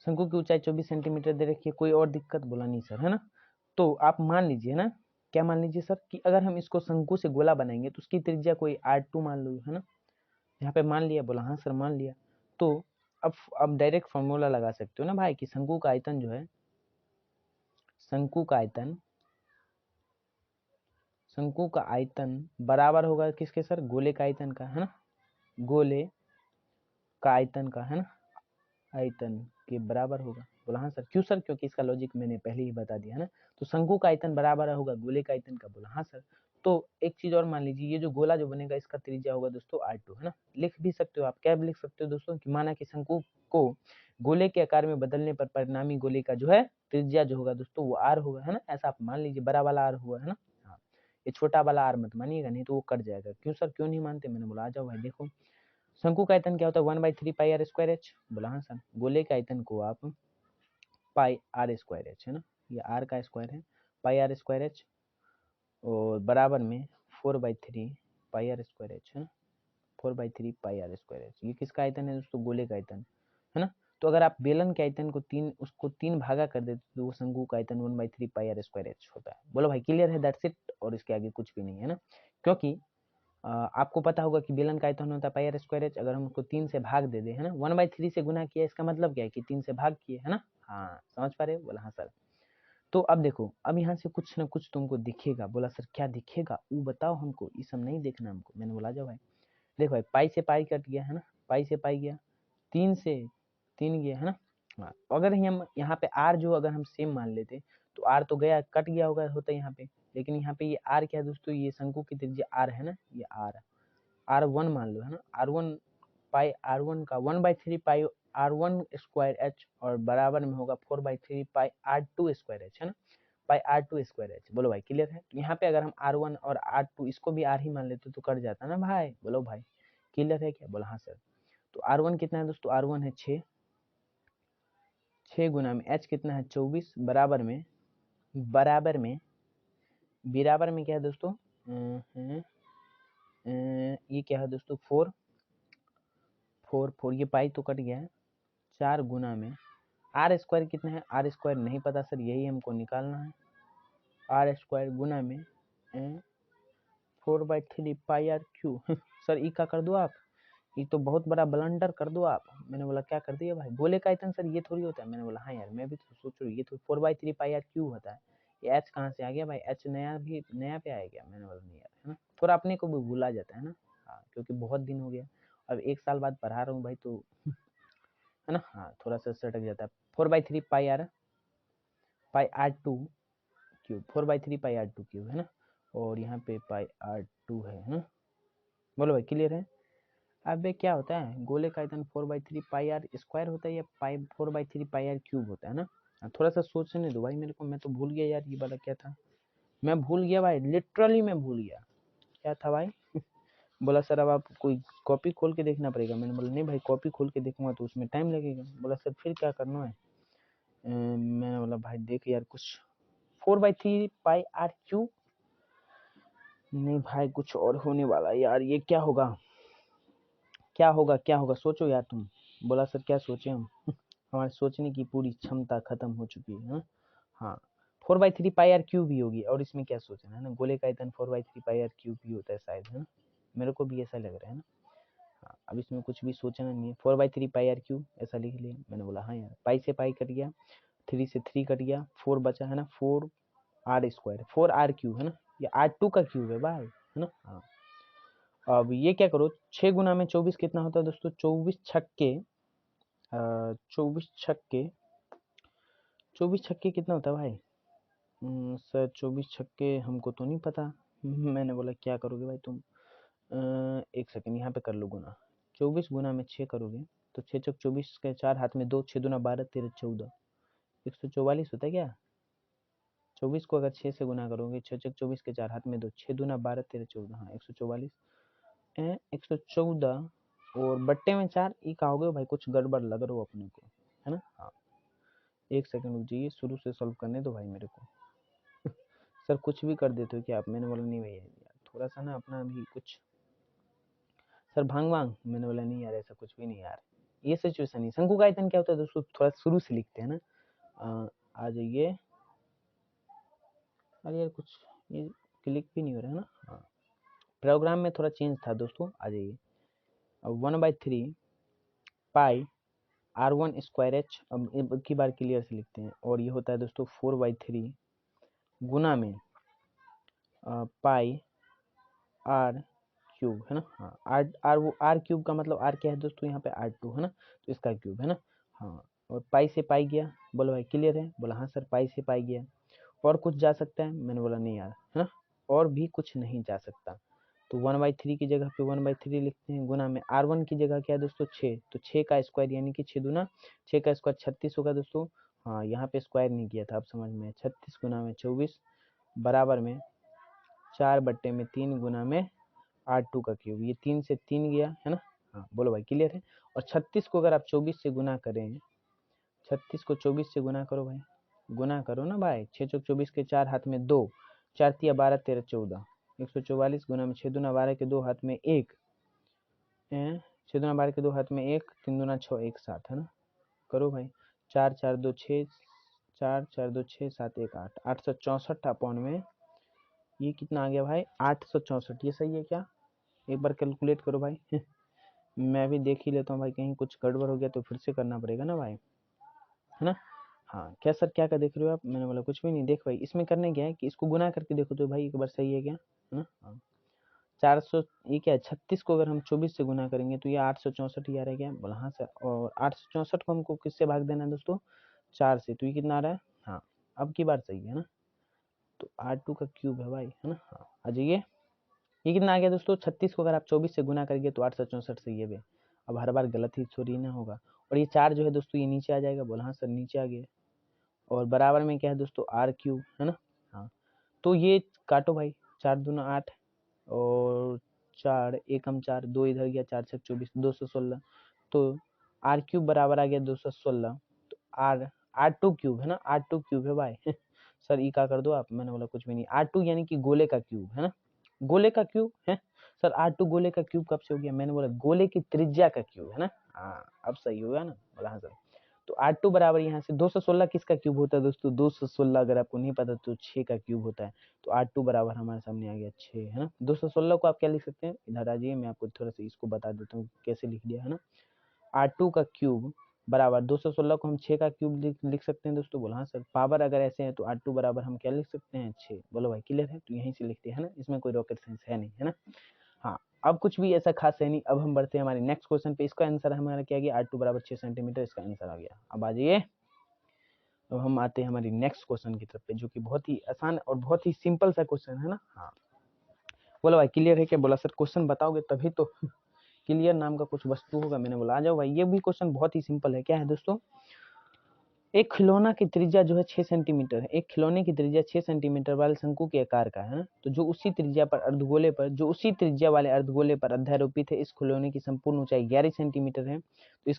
शंकु की ऊंचाई 24 सेंटीमीटर दे रखी है, कोई और दिक्कत, बोला नहीं सर, है ना। तो आप मान लीजिए ना, क्या मान लीजिए सर, कि अगर हम इसको शंकु से गोला बनाएंगे तो उसकी त्रिज्या कोई R2 मान लो, है ना। यहाँ पे मान लिया, बोला हाँ सर मान लिया। तो अब डायरेक्ट फॉर्मूला लगा सकते हो ना भाई, कि शंकु का आयतन जो है, शंकु का आयतन बराबर होगा किसके सर, गोले का आयतन का, है ना, गोले का आयतन का, है ना, आयतन के बराबर होगा। बोला हाँ सर, क्यों सर, क्योंकि इसका लॉजिक मैंने पहले ही बता दिया, है ना। तो शंकु का आयतन बराबर होगा गोले का आयतन का, बोला हाँ सर। तो एक चीज और मान लीजिए, ये जो गोला जो बनेगा इसका त्रिज्या होगा दोस्तों R2, है ना। लिख भी सकते हो आप, क्या लिख सकते हो दोस्तों, कि माना कि शंकु को गोले के आकार में बदलने पर परिणामी गोले का जो है त्रिज्या जो होगा दोस्तों वो R होगा, है ना। ऐसा आप मान लीजिए, बड़ा वाला R हुआ, है ना। हाँ, ये छोटा वाला R मत मानिएगा, नहीं तो वो कट जाएगा। क्यों सर, क्यों नहीं मानते? मैंने बोला आ जाओ भाई, देखो शंकु का आयतन क्या होता है, 1/3 पाई आर स्क्वायर एच। बोला हाँ सर। गोले के आयतन को आप पाई आर स्क्वायर एच, है ना, ये आर का स्क्वायर है, पाई आर स्क्वायर एच, और बराबर में 4/3 पाई आर स्क्वायर एच, है ना, 4/3 पाई आर स्क्वायर एच। ये किसका आयतन है दोस्तों? गोले का आयतन, है ना। तो अगर आप बेलन के आयतन को उसको 3 भागा कर देते तो वो शंकु का आयतन 1/3 पाई आर स्क्वायर एच होता है। बोलो भाई क्लियर है? दैट्स इट, और इसके आगे कुछ भी नहीं है ना। क्योंकि आपको पता होगा कि बेलन का आयतन होता है पाई आर स्क्वायर एच, अगर हम उसको 3 से भाग दे दे, है ना, 1/3 से गुना किया, इसका मतलब क्या है कि 3 से भाग किए, है ना। हाँ, समझ पा रहे हो? बोला हाँ सर। तो अब देखो, अब यहाँ से कुछ ना कुछ तुमको दिखेगा। बोला सर क्या दिखेगा, वो बताओ हमको, ये सब नहीं देखना हमको। मैंने बोला जाओ भाई, देखो भाई, पाई से पाई कट गया, है ना, पाई से पाई गया, 3 से 3 गया, है ना। हाँ, अगर हम यहाँ पे आर जो अगर हम सेम मान लेते तो आर तो गया, कट गया होगा होता यहाँ पे, लेकिन यहाँ पे ये आर क्या है दोस्तों, ये शंकु की त्रिज्या आर है ना, ये R1 मान लो, है ना। R1 पाई R1 का 1/3 पाई R1 स्क्वायर एच, और बराबर में होगा 4/3 पाई R2 स्क्वायर एच, है ना, पाई R2 स्क्वायर एच। बोलो भाई क्लियर है? तो यहाँ पे अगर हम R1 और R2 इसको भी R ही मान लेते तो कट जाता ना भाई। बोलो भाई क्लियर है क्या? बोला हाँ सर। तो R1 कितना है दोस्तों? R1 है 6, 6 गुना में H कितना है 24, बराबर में बराबर में क्या है दोस्तों, ये क्या है दोस्तों, 4 4 4, ये पाई तो कट गया है, 4 गुना में आर स्क्वायर कितना है, आर स्क्वायर नहीं पता सर, यही हमको निकालना है। आर स्क्वायर गुना में 4/3 पाई आर क्यू सर ई का कर दो आप, ये तो बहुत बड़ा ब्लंडर कर दो आप। मैंने बोला क्या कर दिया भाई, गोले का आयतन सर ये थोड़ी होता है। मैंने बोला हाँ यार, मैं भी तो सोच रही हूँ, ये तो 4/3 पाई आर क्यू होता है। ये एच कहाँ से आ गया भाई, एच नया पे आ गया। मैंने बोला नहीं यार, है ना, थोड़ा अपने को भी भूला जाता है ना। हाँ, क्योंकि बहुत दिन हो गया, अब 1 साल बाद पढ़ा रहा हूँ भाई, तो है ना। हाँ, थोड़ा सा सटक जाता है। 4/3 pi r to cube, 4/3 pi r to cube, है ना, और यहाँ पे पाई आर टू है ना। बोलो भाई क्लियर है? अब क्या होता है, गोले का आयतन 4/3 पाई आर स्क्वायर होता है या 4/3 पाई आर क्यूब होता है ना। थोड़ा सा सोचने दो भाई मेरे को, मैं तो भूल गया यार, ये वाला क्या था, मैं भूल गया भाई, लिटरली मैं भूल गया, क्या था भाई बोला सर अब आप कोई कॉपी खोल के देखना पड़ेगा। मैंने बोला नहीं भाई, कॉपी खोल के देखूंगा तो उसमें टाइम लगेगा। बोला सर फिर क्या करना है? मैंने बोला भाई देख यार, कुछ 4/3 पाई आर क्यूब नहीं भाई, कुछ और होने वाला यार, ये क्या होगा, क्या होगा, क्या होगा, सोचो यार तुम। बोला सर क्या सोचे हम हमारे सोचने की पूरी क्षमता खत्म हो चुकी है। हाँ, 4/3 पाई आर क्यूब भी होगी, और इसमें क्या सोचना है ना, गोले का आयतन 4/3 पाई आर क्यूब भी होता है शायद, है ना, मेरे को भी ऐसा लग रहा है ना। हाँ, अब इसमें कुछ भी सोचना नहीं है, 4/3 पाई आर क्यूब ऐसा लिख लिया। मैंने बोला हाँ यार, पाई से पाई कट गया, 3 से 3 कट गया, 4 बचा, है ना, 4 आर स्क्वायर, 4 आर क्यूब, है ना, ये R2 का क्यूब है भाई, है ना। हाँ, अब ये क्या करो, 6 गुना में 24 कितना होता है दोस्तों, 24 छक्के 24 छक्के कितना होता है भाई? सर 24 छक्के हमको तो नहीं पता मैंने बोला क्या करोगे भाई तुम, एक सेकंड यहाँ पे कर लो गुना, 24 गुना में 6 करोगे तो 6 चौक 24 के 4 हाथ में 2, 6 दूना 12, 13 14, 144 होता है क्या? 24 को अगर 6 से गुना करोगे, 6 चौक 24 के 4 हाथ में 2, 6 दूना 12, 13 14, हाँ 144, 114 और बट्टे में 4, ये कहोगे भाई कुछ गड़बड़ लग रहा हो अपने को, है ना। हाँ, एक सेकंड रुक जाइए, शुरू से सॉल्व करने दो भाई मेरे को सर कुछ भी कर देते हो क्या आप? मैंने बोला नहीं भैया यार, थोड़ा सा ना अपना भी कुछ, सर भांग वांग। मैंने बोला नहीं यार, ऐसा कुछ भी नहीं यार, ये सिचुएशन नहीं। शंकु का आयतन क्या होता है दोस्तों, थोड़ा शुरू से लिखते हैं ना। आ जाइए, अरे यार कुछ ये क्लिक भी नहीं हो रहा है ना। हाँ, प्रोग्राम में थोड़ा चेंज था दोस्तों, आ जाइए। अब 1/3 पाई R1 स्क्वायर एच, अब की बार क्लियर से लिखते हैं, और ये होता है दोस्तों 4/3 गुना में पाई आर क्यूब, है ना। हाँ, आर क्यूब का मतलब आर क्या है दोस्तों, यहाँ पे R2 है ना, तो इसका क्यूब है ना। हाँ, और पाई से पाई गया। बोलो भाई क्लियर है? बोला हाँ सर, पाई से पाई गया। और कुछ जा सकता है? मैंने बोला नहीं यार, है ना, और भी कुछ नहीं जा सकता। तो 1/3 की जगह पे 1/3 लिखते हैं, गुना में R1 की जगह क्या है दोस्तों 6, तो 6 का स्क्वायर यानी कि 6 दूना 6 का स्क्वायर 36 होगा दोस्तों। हाँ यहाँ पे स्क्वायर नहीं किया था, अब समझ में, 36 गुना में 24 बराबर में 4/3 गुना में R2 का क्यूब, ये 3 से 3 गया है ना। हाँ बोलो भाई क्लियर है। और 36 को अगर आप 24 से गुना करें, 36 को 24 से गुना करो भाई, गुना करो ना भाई, 6 चौक 24 के 4 हाथ में 2, 4 तिया 12 13 14, 144 गुना में 6 दूना 12 के 2 हाथ में 1, 6 दूना 12 के 2 हाथ में 1, 3 दूना 6 1 7 है ना। करो भाई, 4 4 2 6, 4 4 2 6 7 1 8, 864 अपॉन में ये कितना आ गया भाई 864, ये सही है क्या? एक बार कैलकुलेट करो भाई मैं भी देख ही लेता हूँ भाई, कहीं कुछ गड़बड़ हो गया तो फिर से करना पड़ेगा ना भाई, है ना। हाँ क्या सर क्या देख रहे हो आप? मैंने बोला कुछ भी नहीं। देख भाई इसमें करने क्या है कि इसको गुना करके देखो तो भाई एक बार सही है क्या, है ना। हाँ 400, ये क्या है 36 को अगर हम 24 से गुना करेंगे तो ये 864 ही आ रहा है क्या? बोला हाँ सर। और 864 को हमको किससे भाग देना है दोस्तों? 4 से, तो ये कितना आ रहा है? हाँ अब की बार सही है ना। तो R2 का क्यूब है भाई, है ना। हाँ आ जाइए, ये कितना आ गया दोस्तों? 36 को अगर आप 24 से गुना करेंगे तो 864 सही है बे। अब हर बार गलत ही थोड़ी ना होगा। और ये 4 जो है दोस्तों ये नीचे आ जाएगा। बोला हाँ सर नीचे आ गया। और बराबर में क्या है दोस्तों? R क्यूब, है ना। हाँ तो ये काटो भाई, 4 दूना 8 और 4 एकम 4, 2 इधर गया, 4 छक 24, 216। तो R क्यूब बराबर आ गया 216। तो R2 क्यूब है ना, R2 क्यूब है भाई सर ई का कर दो आप, मैंने बोला कुछ भी नहीं। R2 यानी कि गोले का क्यूब, है ना, गोले का क्यूब है सर। R2 गोले का क्यूब कब से हो गया? मैंने बोला गोले की त्रिज्या का क्यूब, है ना। हाँ अब सही होगा ना, बोला हाँ सर। तो R2 बराबर यहाँ से 216 किसका क्यूब होता है दोस्तों? 216 अगर आपको नहीं पता तो 6 का क्यूब होता है। तो R2 बराबर हमारे सामने आ गया 6, है ना। 216 को आप क्या लिख सकते हैं? इधर आ जाइए, मैं आपको थोड़ा सा इसको बता देता हूँ कैसे लिख दिया, है ना। R2 का क्यूब बराबर 216 को हम 6 का क्यूब लिख सकते हैं दोस्तों। बोला हाँ सर। पावर अगर ऐसे है तो R2 बराबर हम क्या लिख सकते हैं? 6। बोलो भाई क्लियर है? तो यहीं से लिखते हैं ना, इसमें कोई रॉकेट साइंस है नहीं, है ना। हाँ अब कुछ भी ऐसा खास है नहीं। अब हम बढ़ते हैं हमारे नेक्स्ट क्वेश्चन पे। इसका आंसर हमारा क्या गया? R2 बराबर 6 सेंटीमीटर, इसका आंसर आ गया। अब आ जाइए, अब हम आते हैं हमारी नेक्स्ट क्वेश्चन की तरफ पे, जो कि बहुत ही आसान और बहुत ही सिंपल सा क्वेश्चन है ना। हाँ बोलो भाई क्लियर है क्या? बोला सर क्वेश्चन बताओगे तभी तो क्लियर नाम का कुछ वस्तु होगा। मैंने बोला आ जाओ भाई, ये भी क्वेश्चन बहुत ही सिंपल है। क्या है दोस्तों? एक खिलौना की त्रिज्या जो है 6 सेंटीमीटर है। एक खिलौने की त्रिज्या 6 सेंटीमीटर वाले शंकु के आकार का है ना। तो जो उसी त्रिज्या वाले अर्धगोले पर अध्यारोपित है, इस खिलौने की संपूर्ण ऊंचाई 11 सेंटीमीटर है। तो इस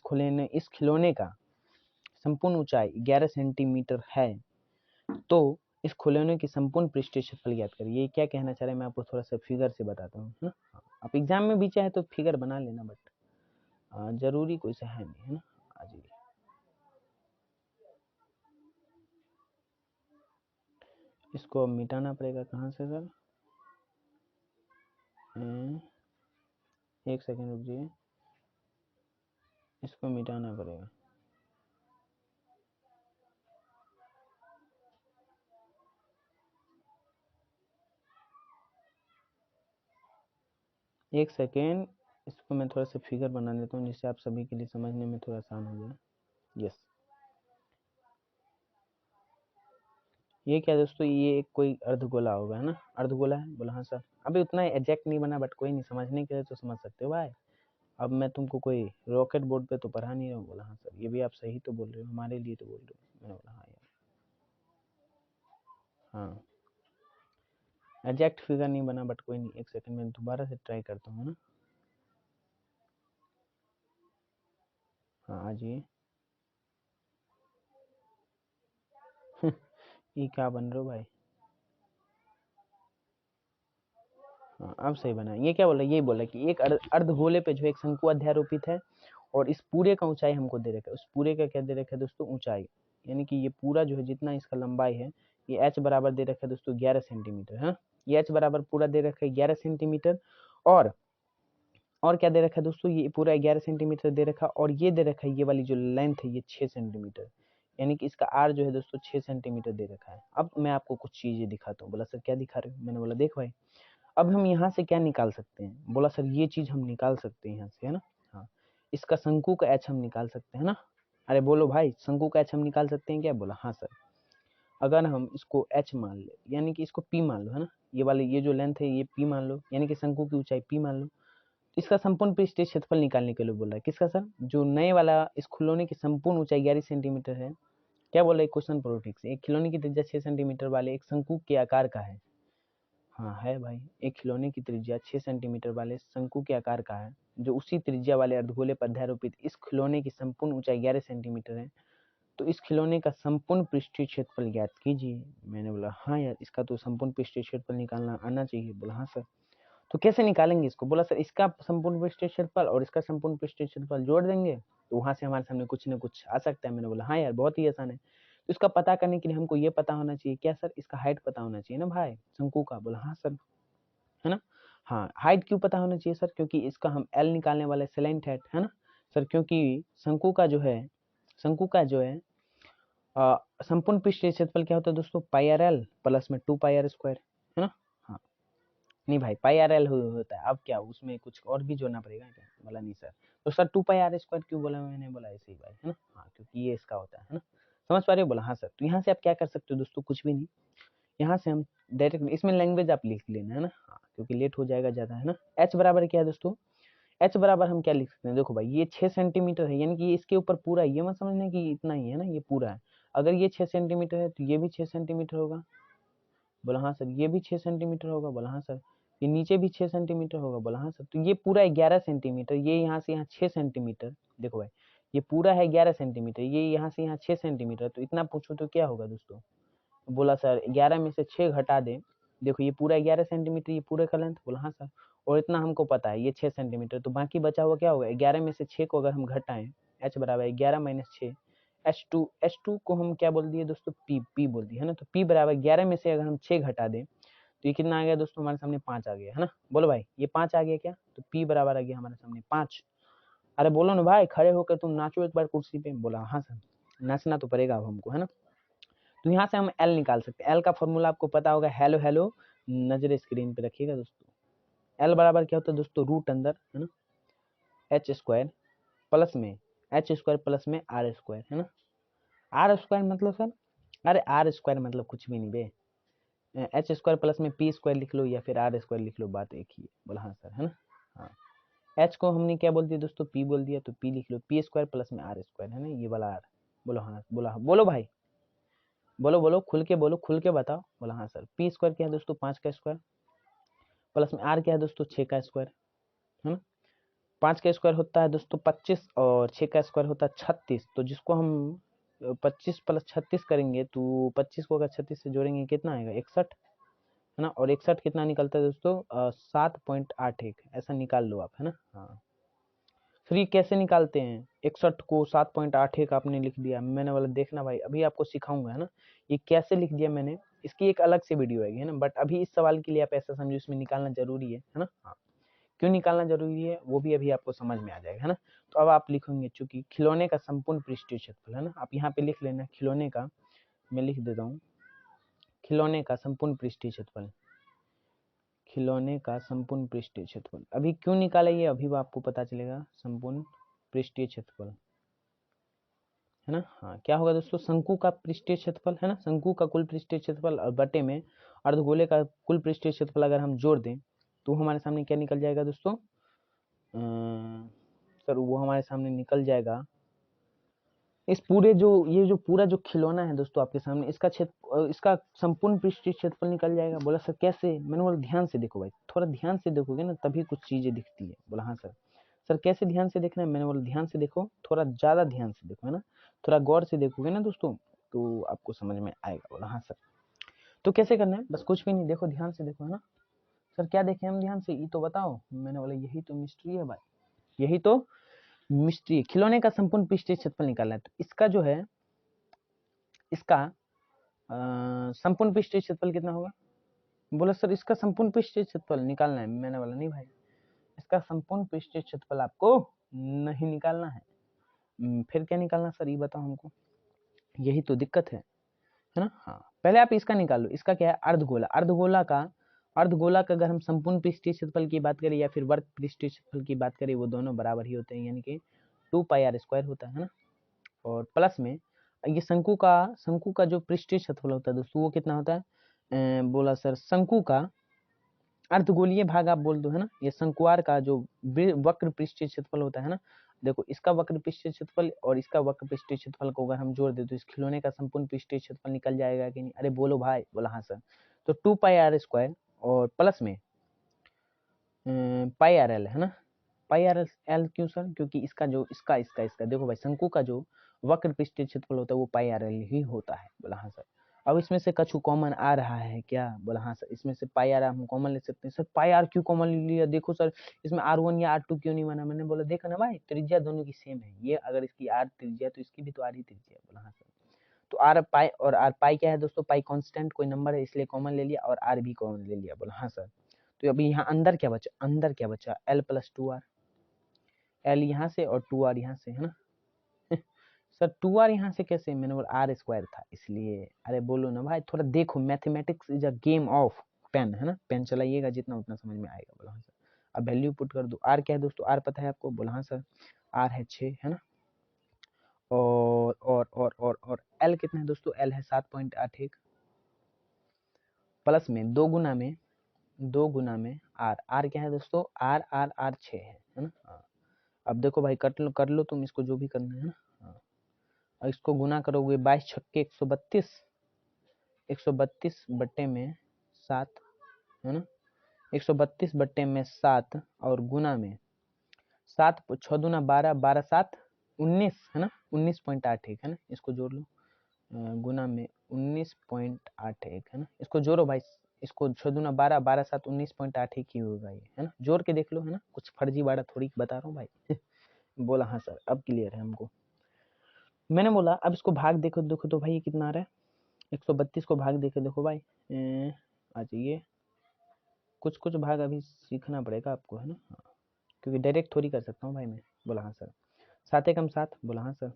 खिलौने का संपूर्ण ऊंचाई 11 सेंटीमीटर है। तो इस खिलौने की संपूर्ण पृष्ठीय क्षेत्रफल ज्ञात करिए। ये क्या कहना चाह रहे हैं मैं आपको थोड़ा सा फिगर से बताता हूँ, है ना। आप एग्जाम में भी चाहे तो फिगर बना लेना, बट जरूरी कोई सा है नहीं, है ना। आ जाइए, इसको अब मिटाना पड़ेगा। कहाँ से सर? एक सेकेंड रुकिए, इसको मिटाना पड़ेगा। एक सेकेंड, इसको मैं थोड़ा सा फिगर बना देता हूँ जिससे आप सभी के लिए समझने में थोड़ा आसान हो जाए। यस, ये क्या दोस्तों? ये एक कोई अर्धगोला होगा, है ना। अर्धगोला है। बोला हाँ सर। अभी उतना एग्जैक्ट नहीं बना, बट कोई नहीं, समझने के लिए तो समझ सकते हो भाई। अब मैं तुमको कोई रॉकेट बोर्ड पे तो पढ़ा नहीं रहा हूँ। बोला हाँ सर। ये भी आप सही तो बोल रहे हो, हमारे लिए तो बोल रहे हो। मैंने बोला हाँ यार, हाँ एग्जैक्ट फिगर नहीं बना, बट कोई नहीं। एक सेकंड में दोबारा से ट्राई करता हूँ ना। हाँ आ जाइए ये क्या बन रहे हो भाई? हाँ अब सही बना। ये क्या बोला? ये बोला कि एक अर्धगोले पे जो एक शंकु अध्यारोपित है, और इस पूरे का ऊंचाई हमको दे रखा है। उस पूरे का क्या दे रखा है दोस्तों? ऊंचाई। यानी कि ये पूरा जो है जितना इसका लंबाई है, ये h बराबर दे रखा है दोस्तों 11 सेंटीमीटर, है। ये h बराबर पूरा दे रखा है 11 सेंटीमीटर। और क्या दे रखा है दोस्तों? ये पूरा 11 सेंटीमीटर दे रखा है, और ये दे रखा है ये वाली जो लेंथ है ये 6 सेंटीमीटर। यानी कि इसका r जो है दोस्तों 6 सेंटीमीटर दे रखा है। अब मैं आपको कुछ चीजें दिखाता हूँ। बोला सर क्या दिखा रहे हो? मैंने बोला देख भाई, अब हम यहाँ से क्या निकाल सकते हैं? बोला सर ये चीज हम निकाल सकते हैं यहाँ से, है ना। हाँ इसका शंकु का h हम निकाल सकते हैं ना। अरे बोलो भाई, शंकु का h हम निकाल सकते हैं क्या? बोला हाँ सर। अगर हम इसको h मान ले, यानी कि इसको p मान लो, है ना, ये वाले ये जो लेंथ है ये p मान लो, यानी कि शंकु की ऊंचाई p मान लो, तो इसका संपूर्ण पृष्ठीय क्षेत्रफल निकालने के लिए बोल रहा है। किसका सर? जो नए वाला इस खिलौने की संपूर्ण ऊंचाई 11 सेंटीमीटर है। क्या बोल रहा है क्वेश्चन पढ़ो ठीक से। एक खिलौने की त्रिज्या 6 सेंटीमीटर वाले एक शंकु के आकार का है। हाँ है भाई, एक खिलौने की त्रिज्या 6 सेंटीमीटर वाले शंकु के आकार का है, जो उसी त्रिज्या वाले अर्धगोले पर अध्यारोपित इस खिलौने की संपूर्ण ऊंचाई 11 सेंटीमीटर है, तो इस खिलौने का संपूर्ण पृष्ठीय क्षेत्रफल ज्ञात कीजिए। मैंने बोला हाँ यार, इसका तो संपूर्ण पृष्ठीय क्षेत्रफल निकालना आना चाहिए। बोला हाँ सर। तो कैसे निकालेंगे इसको? बोला सर इसका संपूर्ण पृष्ठीय क्षेत्रफल और इसका संपूर्ण पृष्ठीय क्षेत्रफल जोड़ देंगे तो वहां से हमारे सामने कुछ न कुछ आ सकता है। मैंने बोला हाँ यार, बहुत ही आसान है। तो इसका पता करने के लिए हमको ये पता होना चाहिए, क्या सर? इसका हाइट पता होना चाहिए ना भाई, शंकु का। बोला हाँ सर, है ना। हाँ, हाइट क्यों पता होना चाहिए सर? क्योंकि इसका हम एल निकालने वाले, सेलेंट हाइट, है ना सर। क्योंकि शंकु का जो है संपूर्ण पृष्ठीय क्षेत्रफल क्या होता है दोस्तों? पाई आर एल प्लस में 2 पाई आर स्क्वायर, है ना। हाँ, नहीं भाई, पाई आर एल होता है। अब क्या उसमें कुछ और भी जोड़ना पड़ेगा क्या? बोला नहीं सर। तो सर 2 पाई आर स्क्वायर क्यों बोला? मैंने बोला ऐसे ही भाई, है ना। हाँ, क्योंकि ये इसका होता है ना। समझ पा रहे हो? बोला हाँ सर। तो यहाँ से आप क्या कर सकते हो दोस्तों? कुछ भी नहीं, यहाँ से हम डायरेक्ट इसमें लैंग्वेज आप लिख लेना, है ना। हाँ, क्योंकि लेट हो जाएगा ज़्यादा, है ना। एच बराबर क्या है दोस्तों? एच बराबर हम क्या लिख सकते हैं? देखो भाई, ये 6 सेंटीमीटर है, यानी कि ये इसके ऊपर पूरा, ये मत समझना कि इतना ही है ना, ये पूरा है। अगर ये 6 सेंटीमीटर है तो ये भी 6 सेंटीमीटर होगा। बोला हाँ सर। ये भी 6 सेंटीमीटर होगा। बोला हाँ सर। ये नीचे भी 6 सेंटीमीटर होगा। बोला हाँ सर। तो ये पूरा 11 सेंटीमीटर, ये यहाँ से यहाँ 6 सेंटीमीटर। देखो भाई, ये पूरा है 11 सेंटीमीटर, ये यहाँ से यहाँ 6 सेंटीमीटर, तो इतना पूछो तो क्या होगा दोस्तों? बोला सर 11 में से 6 घटा दें। देखो ये पूरा 11 सेंटीमीटर, ये पूरे का लेंथ। बोला हाँ सर। और इतना हमको पता है, ये 6 सेंटीमीटर, तो बाकी बचा हुआ क्या होगा? 11 में से 6 को अगर हम घटाएं, एच बराबर 11 माइनस 6, एच टू को हम क्या बोल दिए दोस्तों? पी बोल दिए, है ना। तो पी बराबर 11 में से अगर हम 6 घटा दें तो ये कितना आ गया दोस्तों? हमारे सामने 5 आ गया, है ना। बोलो भाई, ये 5 आ गया क्या? तो पी बराबर आ गया हमारे सामने 5। अरे बोलो ना भाई, खड़े होकर तुम नाचो एक बार कुर्सी पे। बोला हाँ सर, नाचना तो पड़ेगा अब हमको, है ना। तो यहाँ से हम एल निकाल सकते हैं। एल का फॉर्मूला आपको पता होगा, हेलो हेलो, नजर स्क्रीन पे रखिएगा दोस्तों। एल बराबर क्या होता है दोस्तों? रूट अंदर, है ना, एच स्क्वायर प्लस में एच स्क्वायर प्लस में आर स्क्वायर, है ना। आर स्क्वायर मतलब सर, अरे आर स्क्वायर मतलब कुछ भी नहीं बे, एच स्क्वायर प्लस में पी स्क्वायर लिख लो या फिर आर स्क्वायर लिख लो, बात एक ही है। बोला हाँ सर, है ना। हाँ, एच को हमने क्या बोल दिया दोस्तों? पी बोल दिया, तो पी लिख लो, पी स्क्वायर प्लस में आर स्क्वायर, है ना, ये वाला आर। बोलो हाँ, बोला बोलो भाई, बोलो बोलो, खुल के बोलो, खुल के बताओ। बोला हाँ सर। पी स्क्वायर क्या है दोस्तों? 5 का स्क्वायर प्लस में आर क्या है दोस्तों? 6 का स्क्वायर, है ना। 5 का स्क्वायर होता है दोस्तों 25 और 6 का स्क्वायर होता है 36। तो जिसको हम 25 प्लस 36 करेंगे तो 25 को अगर 36 से जोड़ेंगे कितना आएगा? 61, है ना। और 61 कितना निकलता है दोस्तों? 7.81, ऐसा निकाल लो आप, है ना। हाँ, फ्री कैसे निकालते हैं? 61 को 7.81 आपने लिख दिया, मैंने बोला देखना भाई, अभी आपको सिखाऊंगा, है ना, ये कैसे लिख दिया मैंने। इसकी एक अलग से वीडियो आएगी, है ना। बट अभी इस सवाल के लिए आप ऐसा समझो, इसमें निकालना जरूरी है ना। हाँ, क्यों निकालना जरूरी है वो भी अभी आपको समझ में आ जाएगा, है ना। तो अब आप लिखेंगे, चूंकि खिलौने का संपूर्ण पृष्ठीय क्षेत्रफल, है ना, आप यहाँ पे लिख लेना खिलौने का, मैं लिख देता हूँ, खिलौने का संपूर्ण पृष्ठीय क्षेत्रफल, खिलौने का संपूर्ण पृष्ठीय क्षेत्रफल। अभी क्यों निकाला ये, अभी वो आपको पता चलेगा। संपूर्ण पृष्ठीय क्षेत्रफल, है ना। हाँ, क्या होगा दोस्तों? शंकु का पृष्ठीय क्षेत्रफल, है ना, शंकु का कुल पृष्ठीय क्षेत्रफल और बटे में अर्धगोले का कुल पृष्ठीय क्षेत्रफल अगर हम जोड़ दें तो हमारे सामने क्या निकल जाएगा दोस्तों? सर वो हमारे सामने निकल जाएगा, इस पूरे जो ये जो पूरा जो खिलौना है दोस्तों आपके सामने, इसका क्षेत्र, इसका संपूर्ण पृष्ठीय क्षेत्रफल निकल जाएगा। बोला सर कैसे? मैंने बोला ध्यान से देखो भाई, थोड़ा ध्यान से देखोगे ना तभी कुछ चीजें दिखती है। बोला हाँ सर। सर कैसे ध्यान से देखना है? मैंने बोला ध्यान से देखो, थोड़ा ज्यादा ध्यान से देखो, है ना, थोड़ा गौर से देखोगे ना दोस्तों तो आपको समझ में आएगा। बोला हाँ सर। तो कैसे करना है? बस कुछ भी नहीं, देखो ध्यान से देखो, है ना। सर क्या देखें हम ध्यान से, ये तो बताओ। मैंने बोला यही तो मिस्ट्री है भाई, यही तो मिस्ट्री। खिलौने का संपूर्ण पृष्ठीय क्षेत्रफल निकालना है, तो इसका जो है, इसका संपूर्ण पृष्ठीय क्षेत्रफल कितना होगा? बोला सर इसका संपूर्ण पृष्ठीय क्षेत्रफल निकालना है। मैंने बोला नहीं भाई, इसका संपूर्ण पृष्ठीय क्षेत्रफल आपको नहीं निकालना है। फिर क्या निकालना सर, ये बताओ हमको, यही तो दिक्कत है ना। हाँ, पहले आप इसका निकाल लो। इसका क्या है? अर्धगोला। अर्धगोला का अगर हम संपूर्ण पृष्ठीय क्षेत्रफल की बात करें या फिर वर्ग पृष्ठीय क्षेत्रफल की बात करें, वो दोनों बराबर ही होते हैं, यानी कि 2 पाई आर स्क्वायर होता है ना। और प्लस में ये शंकु का जो पृष्ठीय क्षेत्रफल होता है दोस्तों वो कितना होता है? बोला सर शंकु का अर्धगोलीय भाग आप बोल दो, है ना। ये शंकुआर का जो वक्र पृष्ठीय क्षेत्रफल होता है ना, देखो इसका वक्र पृष्ठीय क्षेत्रफल और इसका वक्र पृष्ठीय क्षेत्रफल को अगर हम जोड़ दे तो इस खिलौने का संपूर्ण पृष्ठीय क्षेत्रफल निकल जाएगा कि नहीं? अरे बोलो भाई। बोला हाँ सर। तो 2πr² और प्लस में πrl, है ना। πrl क्यों सर? क्योंकि इसका जो इसका देखो भाई, शंकु का जो वक्र पृष्ठीय क्षेत्रफल होता है वो πrl ही होता है। बोला हाँ सर। अब इसमें से कछु कॉमन आ रहा है क्या? बोला हाँ सर। इसमें से πr हम कॉमन ले सकते हैं। सर πr क्यों कॉमन ले लिया? देखो सर इसमें r1 या r2 क्यों नहीं माना? मैंने बोला देखा ना भाई, त्रिज्या दोनों की सेम है। ये अगर इसकी r त्रिज्या तो इसकी भी तो r ही त्रिज्या है। बोला हाँ सर। तो r पाई और r पाई क्या है दोस्तों? पाई कांस्टेंट कोई नंबर है इसलिए कॉमन ले लिया और r भी कॉमन ले लिया। बोला हाँ सर। तो अभी यहाँ अंदर क्या बचा? l + 2r। l यहाँ से और 2r यहाँ से, है ना। सर 2r यहाँ से कैसे? मैंने बोला r² था इसलिए। अरे बोलो ना भाई, थोड़ा देखो, mathematics is a game of pen, है ना। पेन चलाइएगा जितना उतना समझ में आएगा। बोला हाँ सर। अब वैल्यू पुट कर दो। r क्या है दोस्तों? r पता है आपको? बोला हाँ सर। r है 6, है ना। और l कितना है दोस्तों? l है 7.81 प्लस में 2 गुना में r क्या है दोस्तों? r 6 है ना। हाँ। अब देखो भाई कर लो तुम इसको जो भी करना है ना। हाँ। और इसको गुना करोगे 22 छक्के 132 बट्टे में 7, है ना। 132 बट्टे में 7 और गुना में 7 6 दूना 12, 12 7 19, है ना। 19.81, है ना। इसको जोड़ लो। गुना में 19.81, है ना। इसको जोड़ो भाई। इसको 6 दूना 12, 12 7 19.81 ही होगा ये, है ना। जोड़ के देख लो, है ना। कुछ फर्जी बाड़ा थोड़ी बता रहा हूँ भाई। बोला हाँ सर। अब क्लियर है हमको। मैंने बोला अब इसको भाग देखो तो भाई ये कितना आ रहा है? 132 को भाग देके देखो भाई। आ जाइए। कुछ भाग अभी सीखना पड़ेगा आपको, है ना। हाँ। क्योंकि डायरेक्ट थोड़ी कर सकता हूँ भाई मैं। बोला हाँ सर। 7 एकम 7। बोला हाँ सर।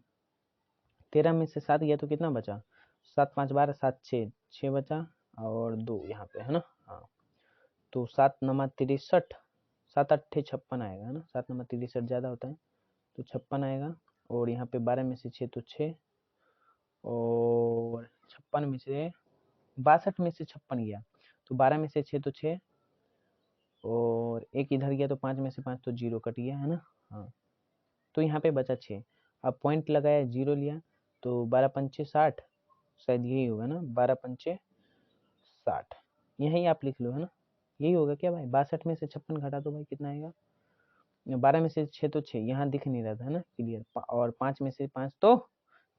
13 में से 7 गया तो कितना बचा? 7 5 12 7 6 बचा और 2 यहाँ पे, है ना। हाँ। तो 7 नमा 63, 7 8 56 आएगा, है ना। 7 नमा 63 ज़्यादा होता है तो 56 आएगा। और यहाँ पे 12 में से 6 तो 6 और 56 में से 62 में से 56 गया तो 12 में से 6 तो 6 और एक इधर गया तो 5 में से 5 तो 0 कट गया, है ना। हाँ। तो यहाँ पे बचा 6। अब पॉइंट लगाया 0 लिया तो 12 पंचे 60, शायद यही होगा ना। 12 पंचे 60 यही आप लिख लो, है ना। यही होगा क्या भाई? 62 में से 56 घटा तो भाई कितना आएगा? 12 में से 6 तो 6 यहाँ दिख नहीं रहा था, है ना। क्लियर। और 5 में से 5 तो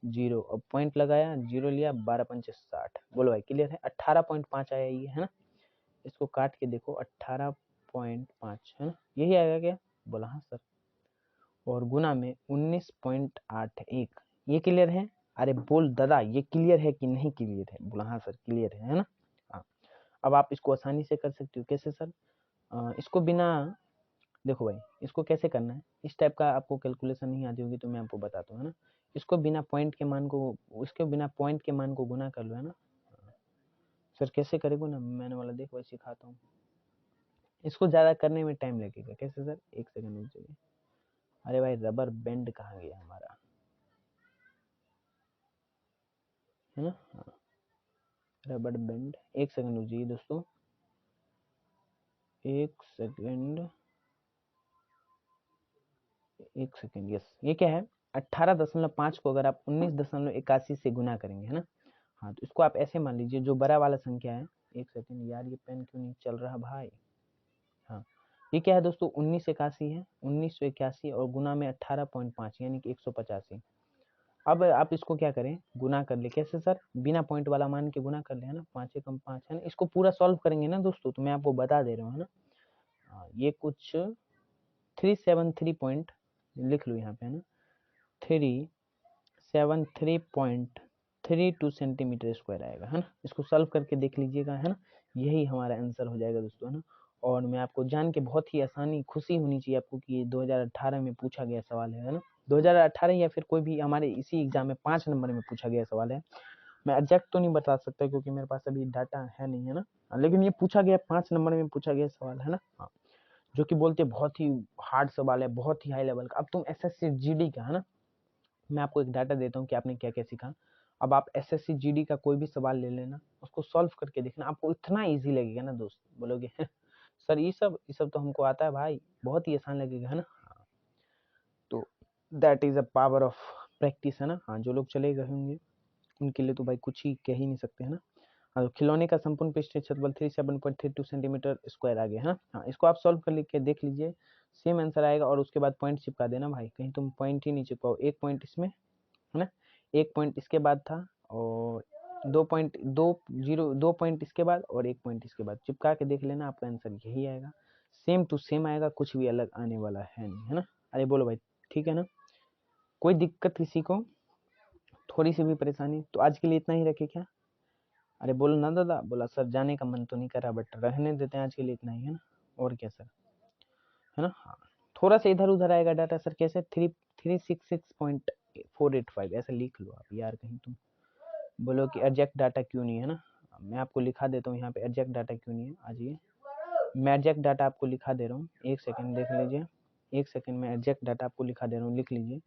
0। अब पॉइंट लगाया 0 लिया 12 पंचे 60। बोलो भाई क्लियर है? 18.5 आया ये, है ना। इसको काट के देखो 18.5, है ना। यही आएगा क्या? बोला हाँ सर। और गुना में 19.81। ये क्लियर है? अरे बोल दादा ये क्लियर है कि नहीं क्लियर है? बोला हाँ सर क्लियर है ना। हाँ। अब आप इसको आसानी से कर सकते हो। कैसे सर? इसको बिना, देखो भाई इसको कैसे करना है। इस टाइप का आपको कैलकुलेशन नहीं आती होगी तो मैं आपको बताता हूँ, है ना। इसको बिना पॉइंट के मान को गुना कर लो, है ना। सर कैसे करेगा ना, मैंने वाला देखो भाई सिखाता हूँ। इसको ज़्यादा करने में टाइम लगेगा। कैसे सर? 1 सेकंड रुक जाइए। अरे भाई रबर बैंड कहाँ गया हमारा, है ना। हाँ। रबर बैंड 1 सेकंड रुक जाइए दोस्तों। 1 सेकंड यस। ये क्या है? 18.5 को अगर आप 19.81 से गुना करेंगे, है ना। हाँ तो इसको आप ऐसे मान लीजिए, जो बड़ा वाला संख्या है। 1 सेकंड यार, ये पेन क्यों नहीं चल रहा भाई। हाँ। ये क्या है दोस्तों? 1981 है। 1981 और गुना में 18.5 यानी कि 185। अब आप इसको क्या करें? गुना कर ले। कैसे सर? बिना पॉइंट वाला मान के गुना कर ले, है ना। 5 एकम 5, है ना। इसको पूरा सॉल्व करेंगे ना दोस्तों तो मैं आपको बता दे रहा हूँ, है ना। हाँ, ये कुछ 373 पॉइंट लिख लो यहाँ पे, है ना। 373.32 सेंटीमीटर स्क्वायर आएगा, है ना। इसको सॉल्व करके देख लीजिएगा, है ना। यही हमारा आंसर हो जाएगा दोस्तों, है ना। और मैं आपको जान के बहुत ही खुशी होनी चाहिए आपको कि 2018 में पूछा गया सवाल है ना। 2018 या फिर कोई भी हमारे इसी एग्जाम में 5 नंबर में पूछा गया सवाल है। मैं एग्जैक्ट तो नहीं बता सकता क्योंकि मेरे पास अभी डाटा है नहीं, है ना। लेकिन ये पूछा गया 5 नंबर में पूछा गया सवाल, है ना। हाँ। जो कि बोलते बहुत ही हार्ड सवाल है, बहुत ही हाई लेवल का। अब तुम SSC GD का, है ना। मैं आपको एक डाटा देता हूँ कि आपने क्या क्या सीखा। अब आप एसएससी जीडी का कोई भी सवाल ले लेना, उसको सॉल्व करके देखना, आपको इतना इजी लगेगा ना दोस्त, बोलोगे सर ये सब तो हमको आता है भाई, बहुत ही आसान लगेगा, है ना। तो that is a power of practice, है ना। हाँ, जो लोग चले गए होंगे उनके लिए तो भाई कुछ ही कह ही नहीं सकते, है ना। हाँ, खिलौने का संपूर्ण पृष्ठीय क्षेत्रफल 37.32 सेंटीमीटर स्क्वायर आ गया, है ना। हाँ, इसको आप सॉल्व कर के देख लीजिए, सेम आंसर आएगा। और उसके बाद पॉइंट चिपका देना भाई, कहीं तुम पॉइंट ही नहीं चिपकाओ, एक पॉइंट इसमें, है ना, एक पॉइंट इसके बाद था, और 2 पॉइंट इसके बाद, और 1 पॉइंट इसके बाद, चिपका के देख लेना, आपका आंसर यही आएगा, सेम टू सेम आएगा, कुछ भी अलग आने वाला है नहीं, है ना। अरे बोलो भाई, ठीक है ना, कोई दिक्कत किसी को, थोड़ी सी भी परेशानी, तो आज के लिए इतना ही रखे क्या। अरे बोलो ना दादा, बोला सर जाने का मन तो नहीं कर रहा, बट रहने देते हैं आज के लिए इतना ही, है ना। और क्या सर, है ना। हाँ, थोड़ा सा इधर उधर आएगा डाटा सर, कैसे 366.485 ऐसा लिख लो आप यार, कहीं तुम बोलो कि एग्जैक्ट डाटा क्यों नहीं है ना। मैं आपको लिखा देता हूँ यहाँ पे एग्जैक्ट डाटा क्यों नहीं है, आ जाइए, मैं एग्जैक्ट डाटा आपको लिखा दे रहा हूँ, एक सेकंड देख लीजिए, एक सेकंड में एग्जैक्ट डाटा आपको लिखा दे रहा हूँ, लिख लीजिए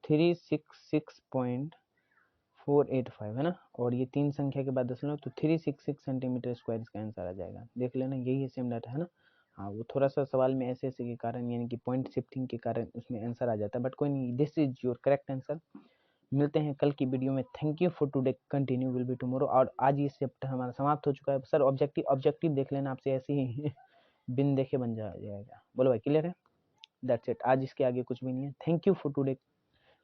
366.485, है ना। और ये 3 संख्या के बाद 10 तो 366 सेंटीमीटर स्क्वायर इसका आंसर आ जाएगा, देख लेना, यही है सेम डाटा, है ना। हाँ, वो थोड़ा सा सवाल में ऐसे के कारण, यानी कि पॉइंट शिफ्टिंग के कारण उसमें आंसर आ जाता है, बट कोई नहीं, this is your correct answer. मिलते हैं कल की वीडियो में, thank you for today, continue will be tomorrow. और आज ये चैप्टर हमारा समाप्त हो चुका है सर। ऑब्जेक्टिव देख लेना, आपसे ऐसे ही बिन देखे बन जाएगा, बोलो भाई क्लियर है, दैट्स इट, आज इसके आगे कुछ भी नहीं है। Thank you for today,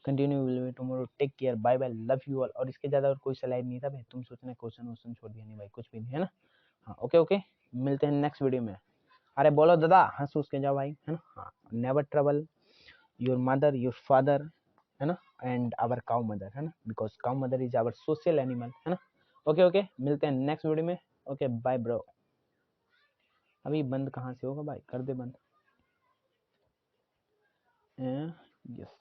continue will be tomorrow, take care, bye bye, love you all. और इसके ज़्यादा और कोई स्लाइड नहीं था भाई, तुम सोचना क्वेश्चन छोड़ दिया, नहीं भाई, कुछ भी नहीं, है ना। हाँ, ओके ओके, मिलते हैं नेक्स्ट वीडियो में। अरे बोलो दादा, हंस उस के जाओ भाई, है ना। हाँ, never trouble your mother, your father, है ना, एंड आवर काउ मदर, है ना, because cow mother is our social animal, है ना। ओके ओके, मिलते हैं नेक्स्ट वीडियो में, ओके बाय ब्रो। अभी बंद कहाँ से होगा भाई, कर दे बंद, यस।